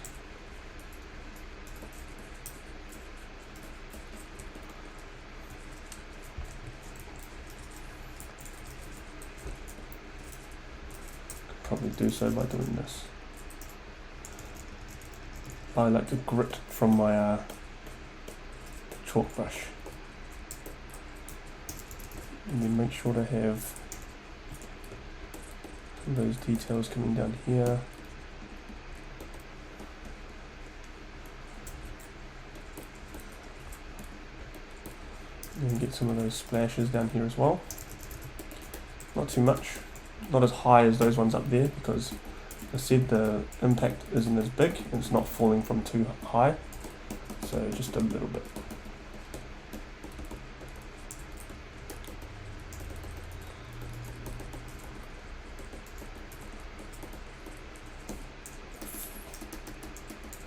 Probably do so by doing this. I like to grit from my chalk brush, and then make sure to have those details coming down here. And get some of those splashes down here as well. Not too much. Not as high as those ones up there, because I said the impact isn't as big and it's not falling from too high, so just a little bit.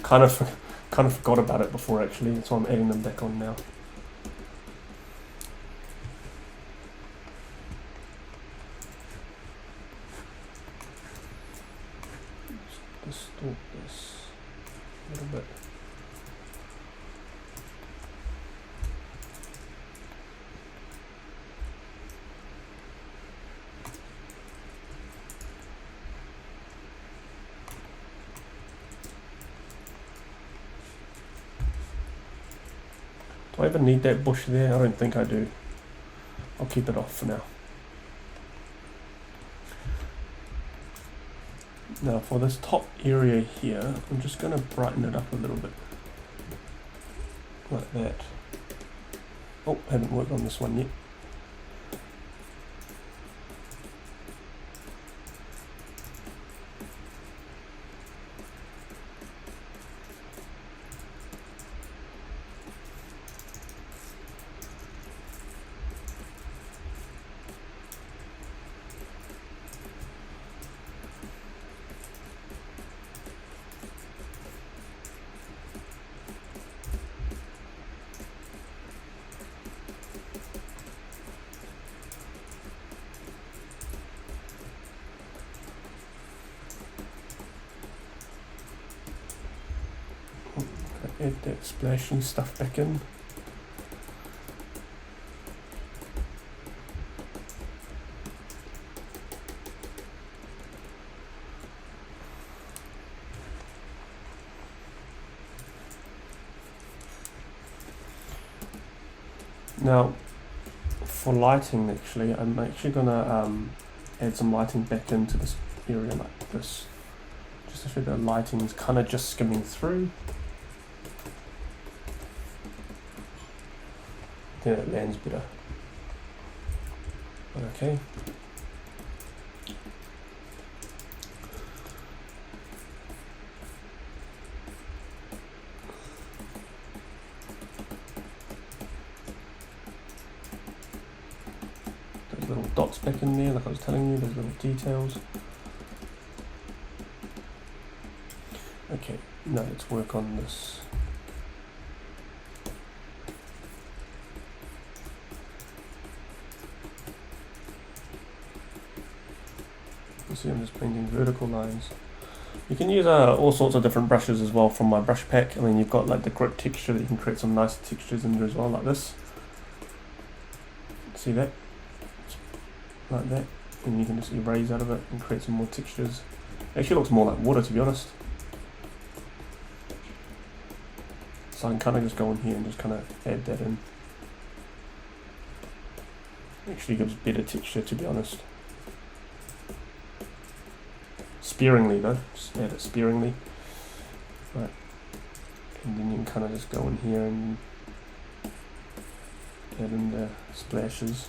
Kind of forgot about it before actually, so I'm adding them back on now. Distort this a little bit. Do I even need that bush there? I don't think I do. I'll keep it off for now. Now for this top area here, I'm just going to brighten it up a little bit. Like that. Oh, haven't worked on this one yet. add that splashy stuff back in. Now, for lighting, actually, I'm actually gonna add some lighting back into this area like this, just to show the lighting is kind of just skimming through. Then it lands better. Okay. Those little dots back in there, like I was telling you, those little details. Okay, now let's work on this. You see I'm just painting vertical lines. You can use all sorts of different brushes as well from my brush pack. I mean, you've got like the grit texture that you can create some nice textures in there as well, like this. See that? Like that. And you can just erase out of it and create some more textures. Actually looks more like water, to be honest. So I can kind of just go in here and just kind of add that in. Actually gives better texture, to be honest. Sparingly though, just add it sparingly. Right. And then you can kind of just go in here and add in the splashes.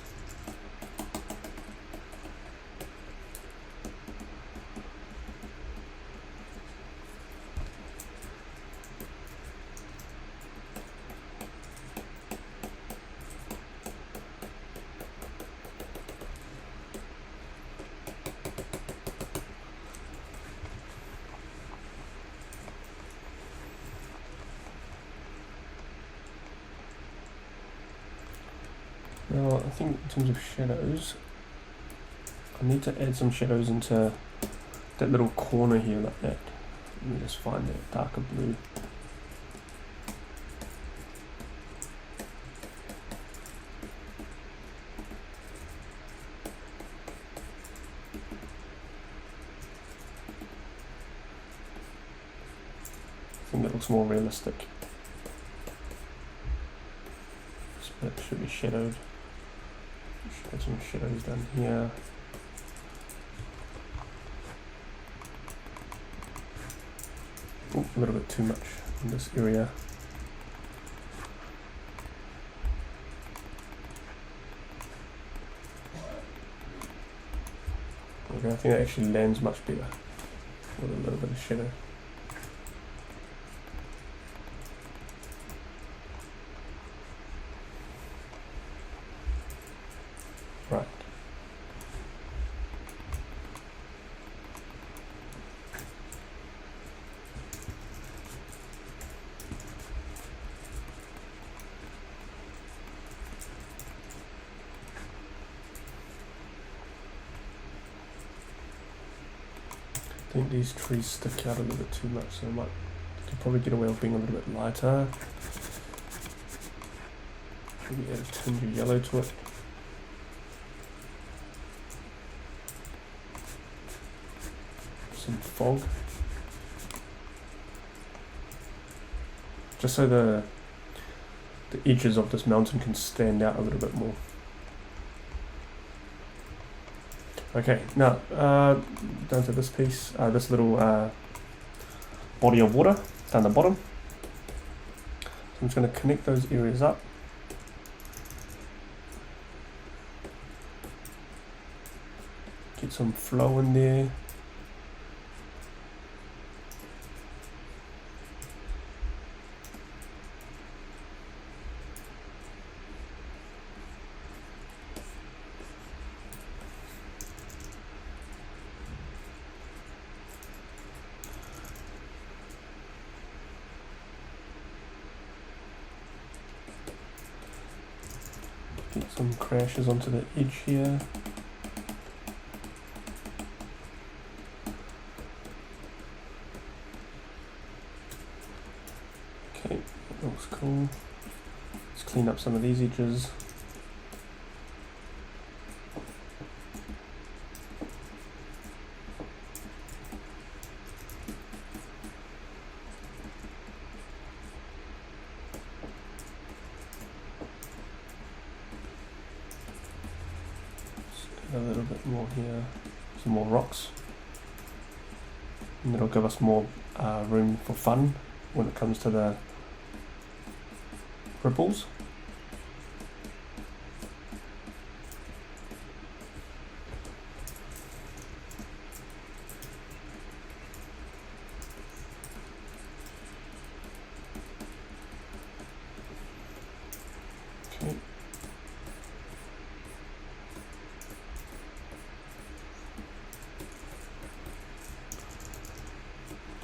Now, I think in terms of shadows, I need to add some shadows into that little corner here like that. Let me just find that darker blue. I think that looks more realistic. This bit should be shadowed. Should add some shadows down here. Ooh, a little bit too much in this area. Okay, I think that actually lands much better with a little bit of shadow. Right. I think these trees stick out a little bit too much, so I could probably get away with being a little bit lighter. Maybe add a tinge of yellow to it. Some fog. Just so the edges of this mountain can stand out a little bit more. Okay, now down to this piece, this little body of water down the bottom. So I'm just going to connect those areas up. Get some flow in there. Get some crashes onto the edge here. Okay. clean up some of these edges. A little bit more here, some more rocks, and that'll give us more room for fun when it comes to the ripples. Okay.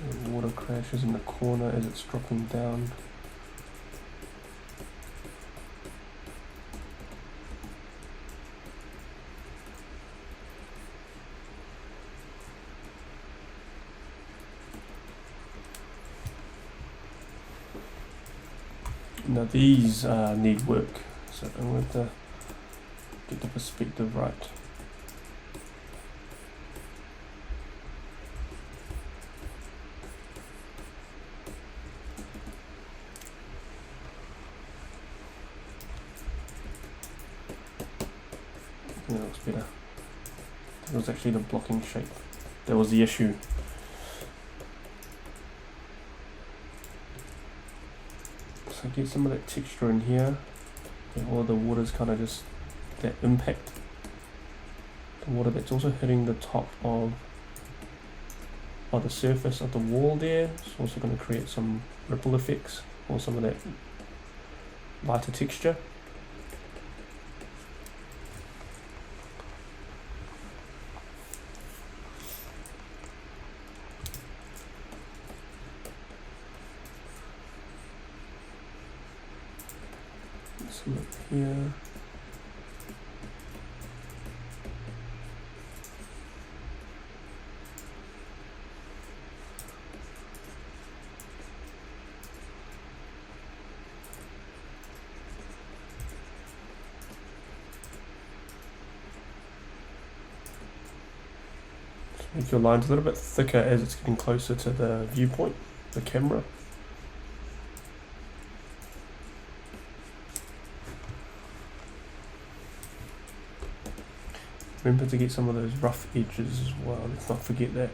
The water crashes in the corner as it's dropping down. Now these need work, so I'm going to get the perspective right. I think that looks better. It was actually the blocking shape that was the issue. So get some of that texture in here, and all the water's kind of just that impact. The water that's also hitting the top of the surface of the wall there. It's also going to create some ripple effects or some of that lighter texture. Some up here. Just make your lines a little bit thicker as it's getting closer to the viewpoint, the camera. Remember to get some of those rough edges as well, let's not forget that.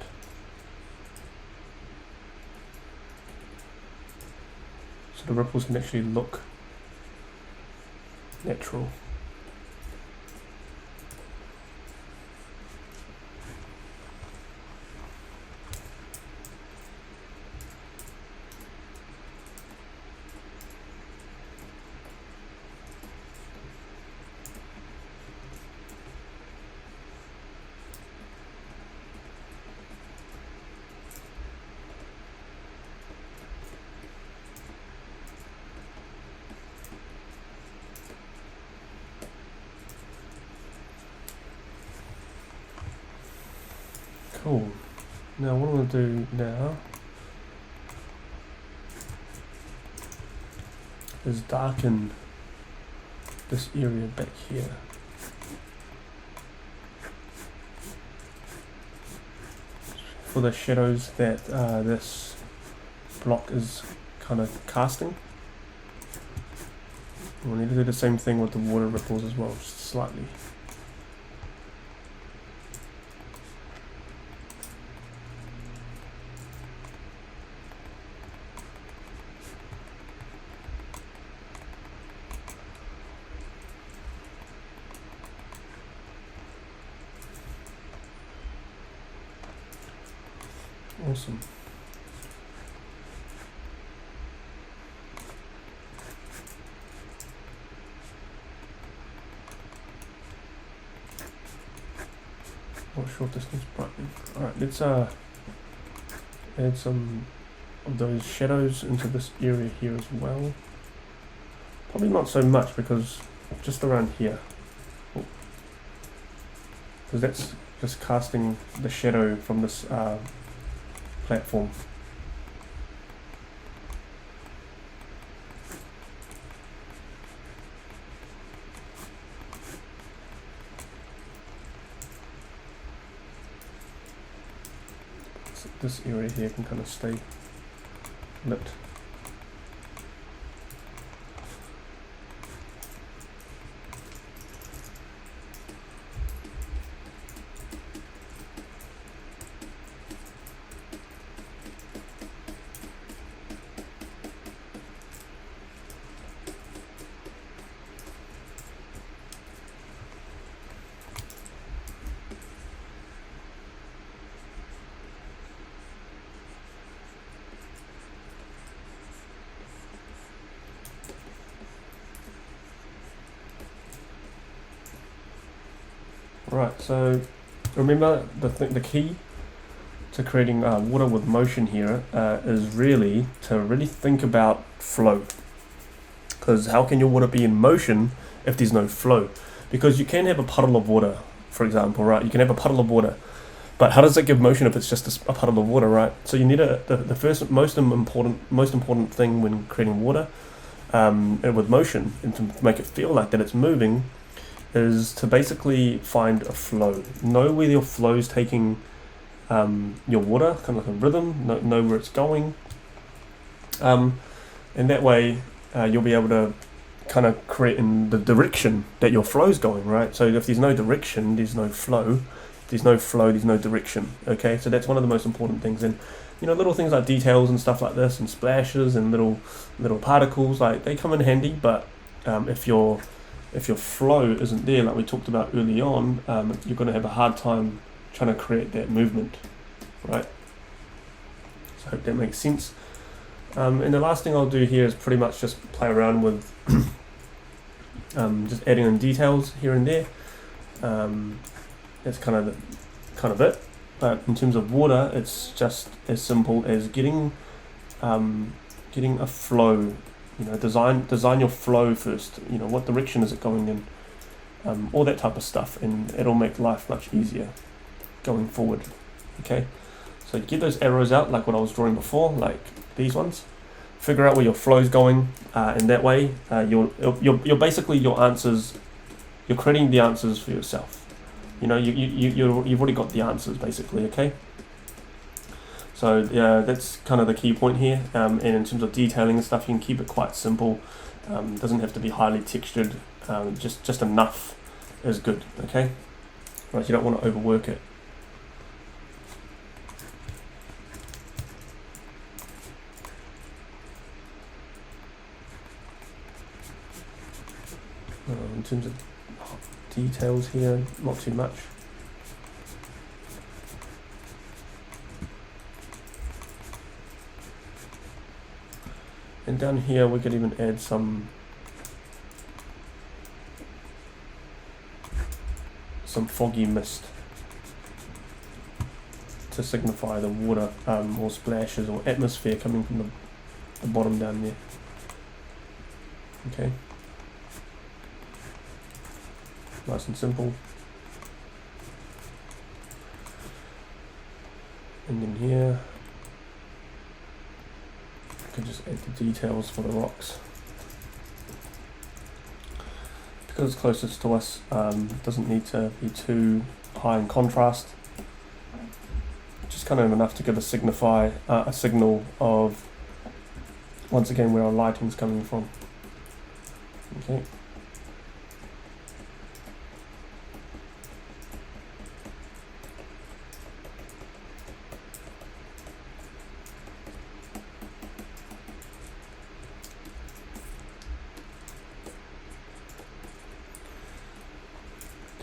So the ripples can actually look natural. Cool. Now what I'm going to do now is darken this area back here. For the shadows that this block is kind of casting. We'll need to do the same thing with the water ripples as well, just slightly. Awesome. Not sure if this needs brightening. Alright, let's add some of those shadows into this area here as well. Probably not so much because just around here. Because that's just casting the shadow from this platform. this area here can kind of stay lit. Right, so remember the key to creating water with motion here is really to really think about flow. Because how can your water be in motion if there's no flow? Because you can have a puddle of water, for example, right? You can have a puddle of water, but how does it give motion if it's just a puddle of water, right? So you need the first most important thing when creating water and with motion, and to make it feel like that it's moving, is to basically find a flow. Know where your flow is taking your water, kind of like a rhythm, know where it's going. And that way you'll be able to kind of create in the direction that your flow is going, right? So if there's no direction, there's no flow. If there's no flow, there's no direction, okay? So that's one of the most important things. And, you know, little things like details and stuff like this and splashes and little particles, like they come in handy, but if your flow isn't there, like we talked about early on, you're going to have a hard time trying to create that movement, right? So I hope that makes sense. And the last thing I'll do here is pretty much just play around with just adding in details here and there. That's kind of it. But in terms of water, it's just as simple as getting a flow. You know, design your flow first. You know, what direction is it going in? All that type of stuff, and it'll make life much easier going forward. Okay, so get those arrows out like what I was drawing before, like these ones. Figure out where your flow's going, and that way you're basically your answers. You're creating the answers for yourself. You know, you've already got the answers basically. Okay. So that's kind of the key point here. And in terms of detailing and stuff, you can keep it quite simple. Doesn't have to be highly textured. Just enough is good. Okay. Right. You don't want to overwork it. In terms of details here, not too much. And down here we could even add some foggy mist to signify the water or splashes or atmosphere coming from the bottom down there. Okay. Nice and simple. And then here I can just add the details for the rocks. Because it's closest to us, doesn't need to be too high in contrast. Just kind of enough to give a signal of, once again, where our lighting's coming from. Okay.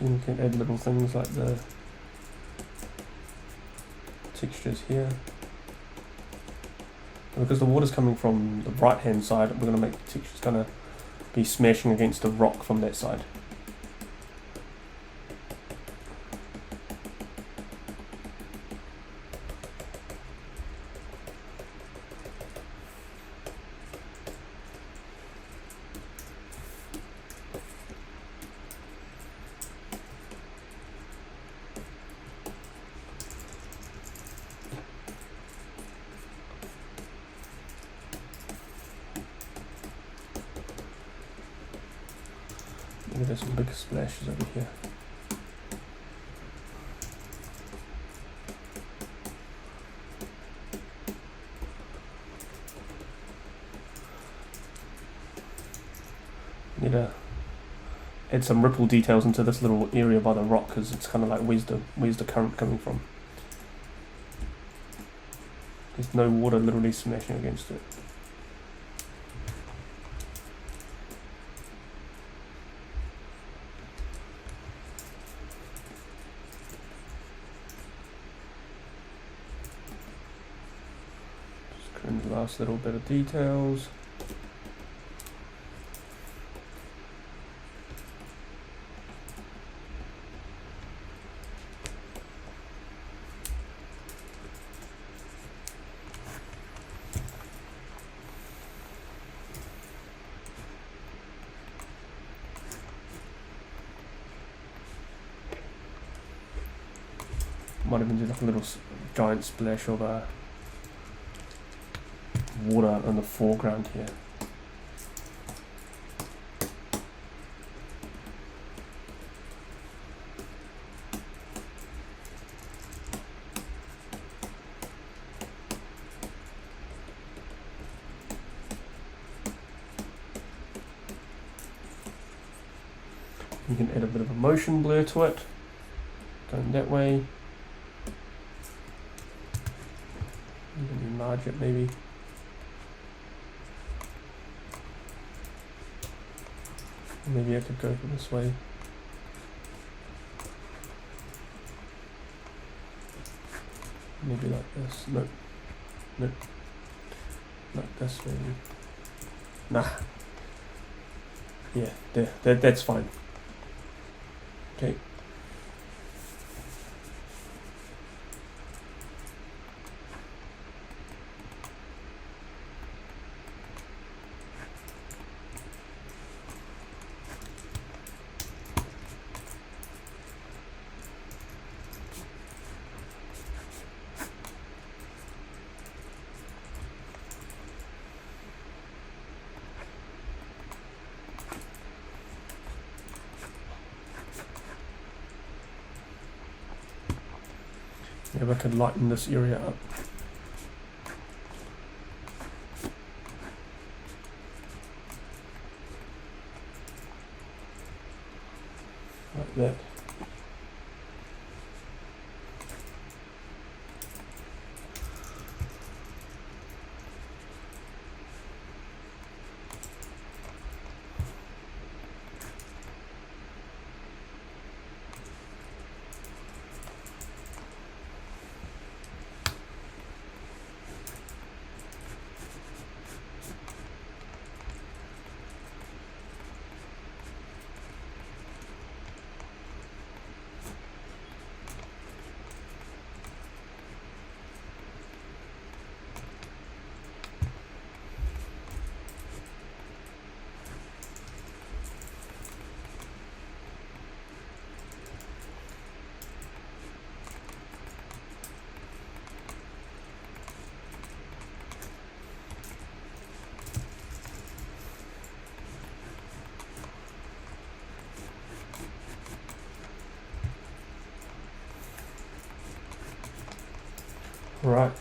Then you can add little things like the textures here. And because the water's coming from the right hand side, we're going to make the textures kind of be smashing against the rock from that side. Maybe there's some big splashes over here. Need to add some ripple details into this little area by the rock, because it's kind of like where's the current coming from. There's no water literally smashing against it. Just clean the last little bit of details. Might even do like a little giant splash of water in the foreground here. You can add a bit of a motion blur to it, going that way. You can enlarge it maybe. Maybe I could go this way. Maybe like this. Nope. Nope. Like this maybe. Nah. Yeah, there. That's fine. Okay. Maybe I could lighten this area up. Like that. Right.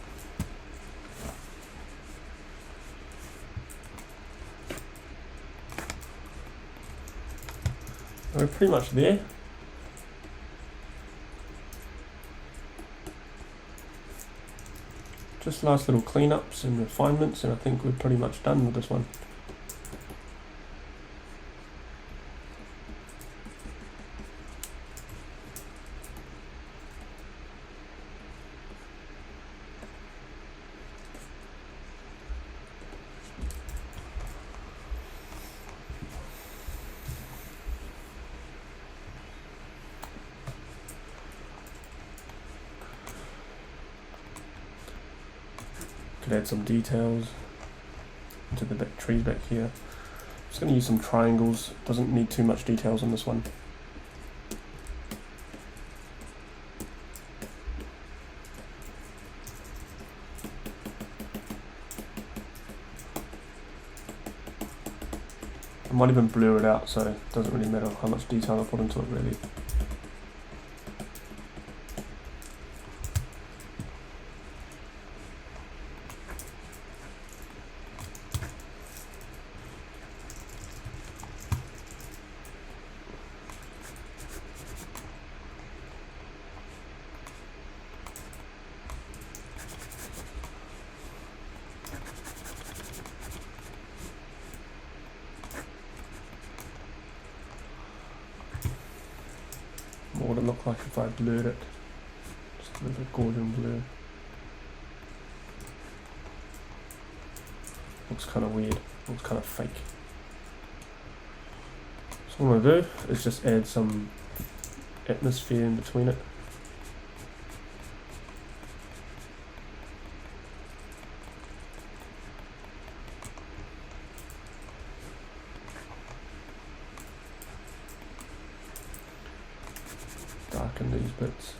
We're pretty much there. Just last little cleanups and refinements, and I think we're pretty much done with this one. Could add some details into the trees back here. Just going to use some triangles. Doesn't need too much details on this one. I might even blur it out, so it doesn't really matter how much detail I put into it really. would it look like if I blurred it? Just a little Gaussian blur. Looks kind of weird, looks kind of fake. So what I'm going to do is just add some atmosphere in between it. Darken these bits.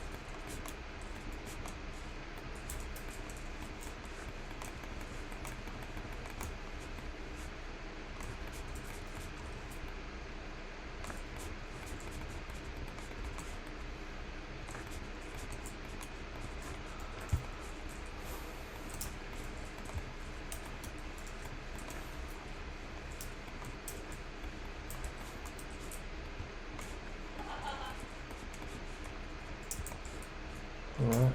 Alright.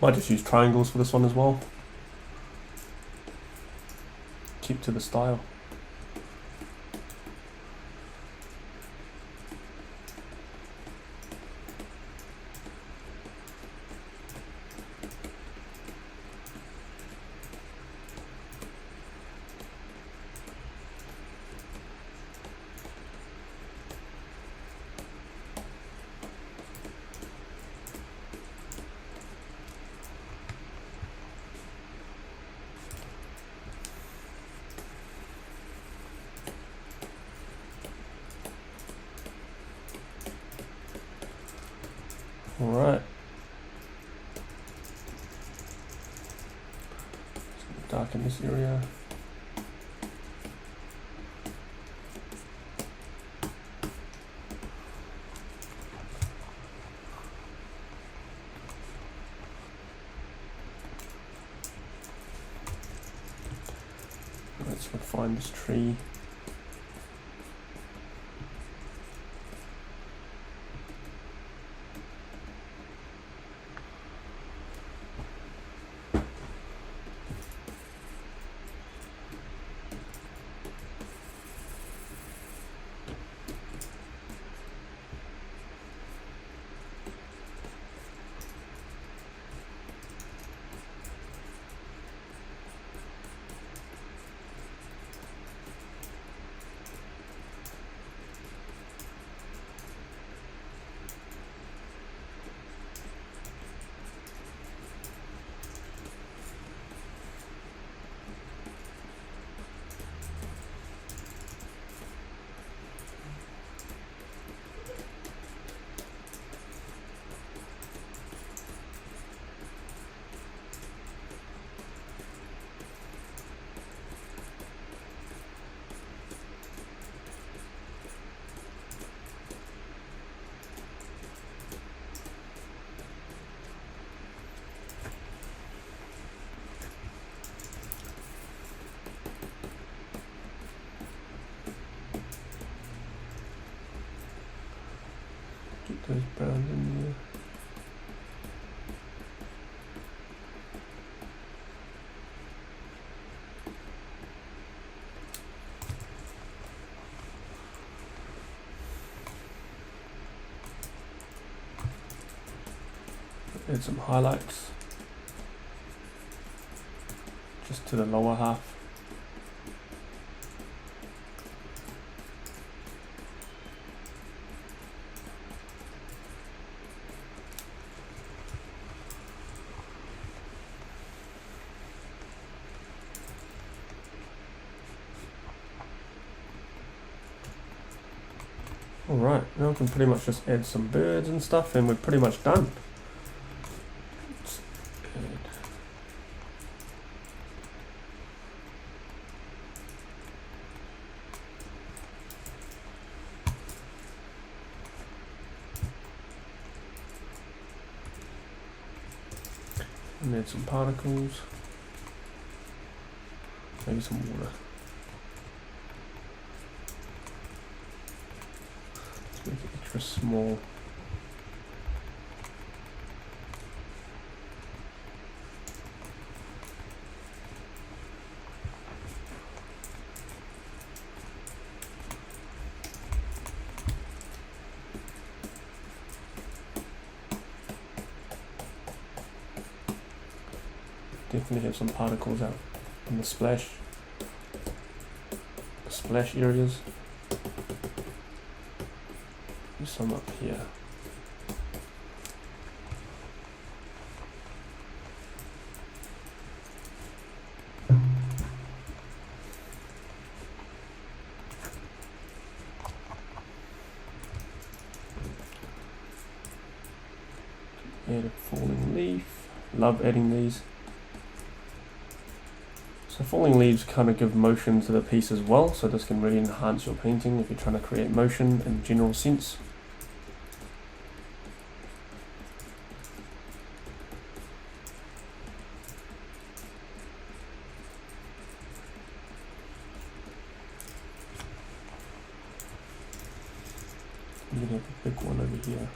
Might just use triangles for this one as well. Keep to the style. Alright. Darken this area. Let's refine this tree. Get those browns in there. Add some highlights just to the lower half. Alright, now we can pretty much just add some birds and stuff and we're pretty much done. And add some particles. maybe some water. Let's make it extra small. Definitely have some particles out in the splash areas. There's some up here. Add a falling leaf. Love adding these. So falling leaves kind of give motion to the piece as well, so this can really enhance your painting if you're trying to create motion in a general sense. You have a big one over here.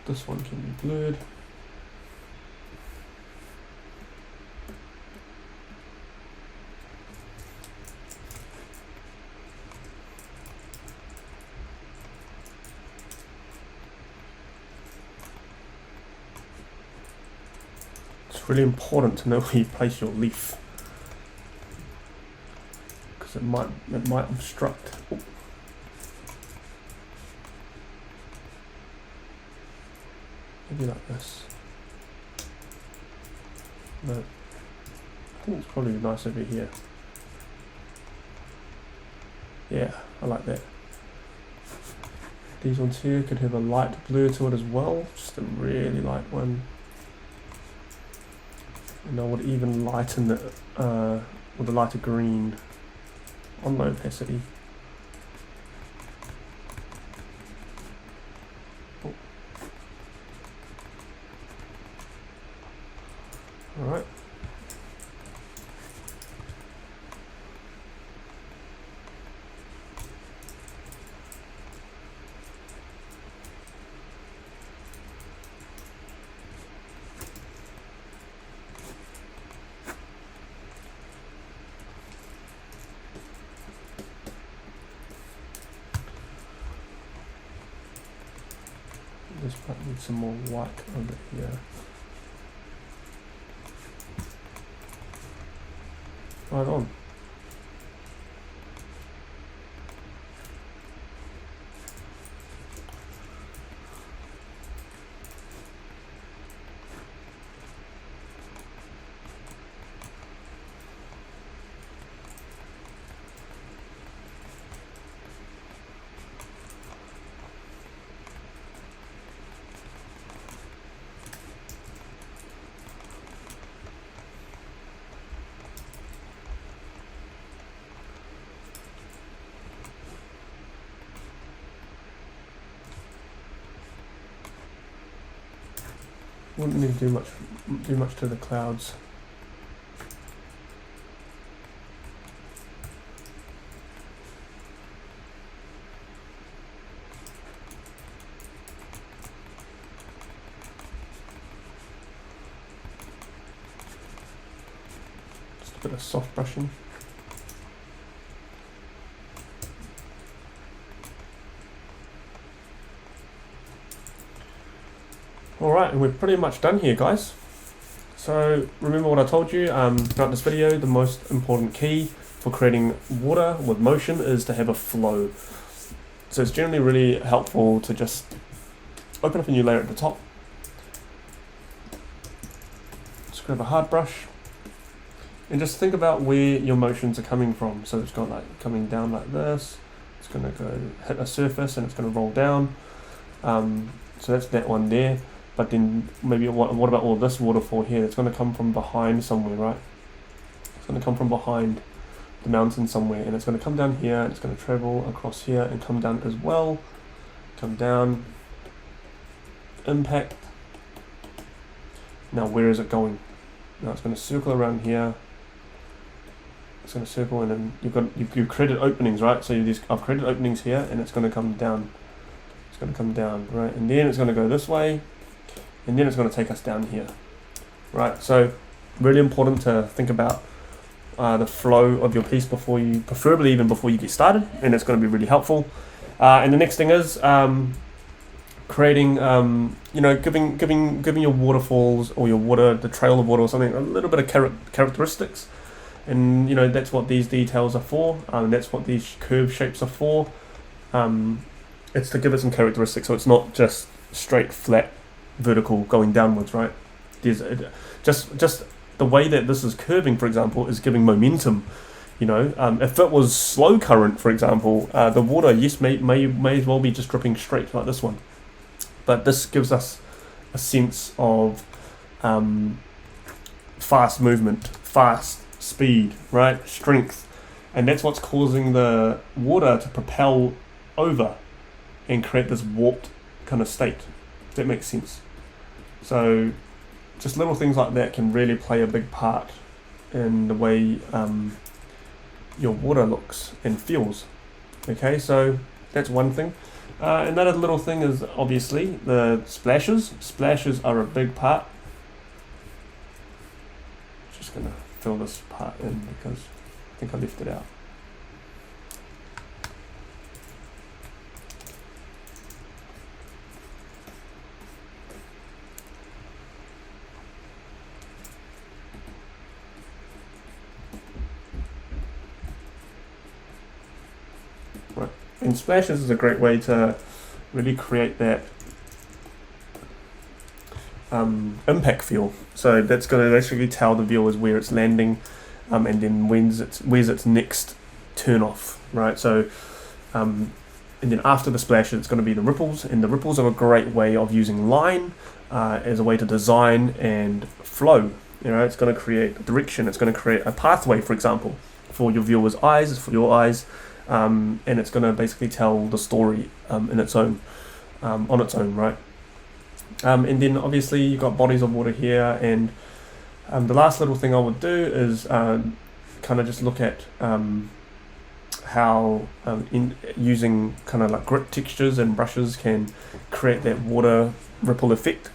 This one can be blurred. It's really important to know where you place your leaf, because it might obstruct. Oh. Maybe like this. No, I think it's probably nice over here. Yeah, I like that. These ones here could have a light blur to it as well, just a really light one. And I would even lighten it with a lighter green on low opacity. Oh. Alright. This part needs some more white over here. Right on. Wouldn't need to do much to the clouds. Just a bit of soft brushing. Alright, and we're pretty much done here, guys. So remember what I told you throughout this video, the most important key for creating water with motion is to have a flow. So it's generally really helpful to just open up a new layer at the top. Just grab a hard brush and just think about where your motions are coming from. So it's got like coming down like this, it's going to go hit a surface and it's going to roll down. So that's that one there. But then maybe what about all this waterfall here? It's going to come from behind somewhere, right? It's going to come from behind. the mountain somewhere, and it's going to come down here, and it's going to travel across here and come down as well. Come down, impact. Now where is it going? Now it's going to circle around here. It's going to circle, and then you've created openings, right? So I've created openings here, and it's going to come down. It's going to come down, right? And then it's going to go this way, and then it's going to take us down here, right? So really important to think about the flow of your piece preferably even before you get started, and it's going to be really helpful. And the next thing is creating, giving your waterfalls or the trail of water or something, a little bit of characteristics. And that's what these details are for, and that's what these curve shapes are for. It's to give it some characteristics, so it's not just straight, flat, vertical going downwards, right? There's just the way that this is curving, for example, is giving momentum. If it was slow current, for example, the water, yes, may as well be just dripping straight like this one. But this gives us a sense of fast movement, fast speed, right? Strength. And that's what's causing the water to propel over and create this warped kind of state. If that makes sense. So just little things like that can really play a big part in the way your water looks and feels. Okay, so that's one thing. Another little thing is obviously the splashes. Splashes are a big part. Just gonna fill this part in because I think I left it out. Right. And splashes is a great way to really create that impact feel. So that's going to basically tell the viewers where it's landing, and then where's its next turn off, right? So and then after the splash, it's going to be the ripples, and the ripples are a great way of using line as a way to design and flow. It's going to create a direction. It's going to create a pathway, for example, for your viewers' eyes, for your eyes, and it's going to basically tell the story on its own, right? And then obviously you've got bodies of water here, and the last little thing I would do is kind of just look at how in using kind of like grit textures and brushes can create that water ripple effect.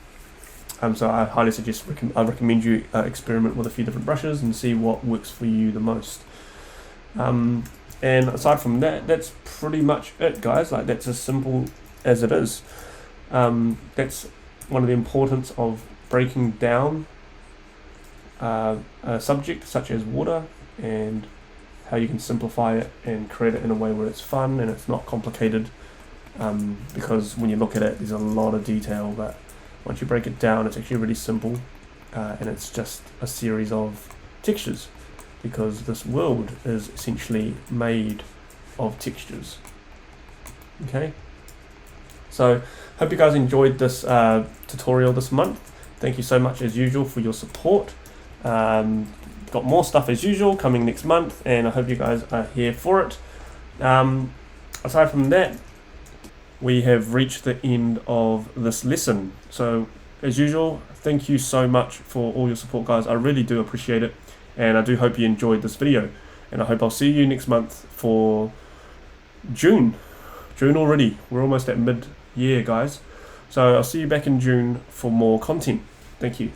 So I highly suggest, I recommend you experiment with a few different brushes and see what works for you the most. And aside from that, that's pretty much it, guys. Like, that's as simple as it is. That's one of the importance of breaking down a subject such as water, and how you can simplify it and create it in a way where it's fun and it's not complicated, because when you look at it, there's a lot of detail, but once you break it down, it's actually really simple, and it's just a series of textures, because this world is essentially made of textures. Okay, so hope you guys enjoyed this tutorial this month. Thank you so much as usual for your support. Got more stuff as usual coming next month, and I hope you guys are here for it. Aside from that, we have reached the end of this lesson. So as usual, thank you so much for all your support, guys. I really do appreciate it, and I do hope you enjoyed this video, and I hope I'll see you next month for June already. We're almost at mid-year, guys, so I'll see you back in June for more content. Thank you.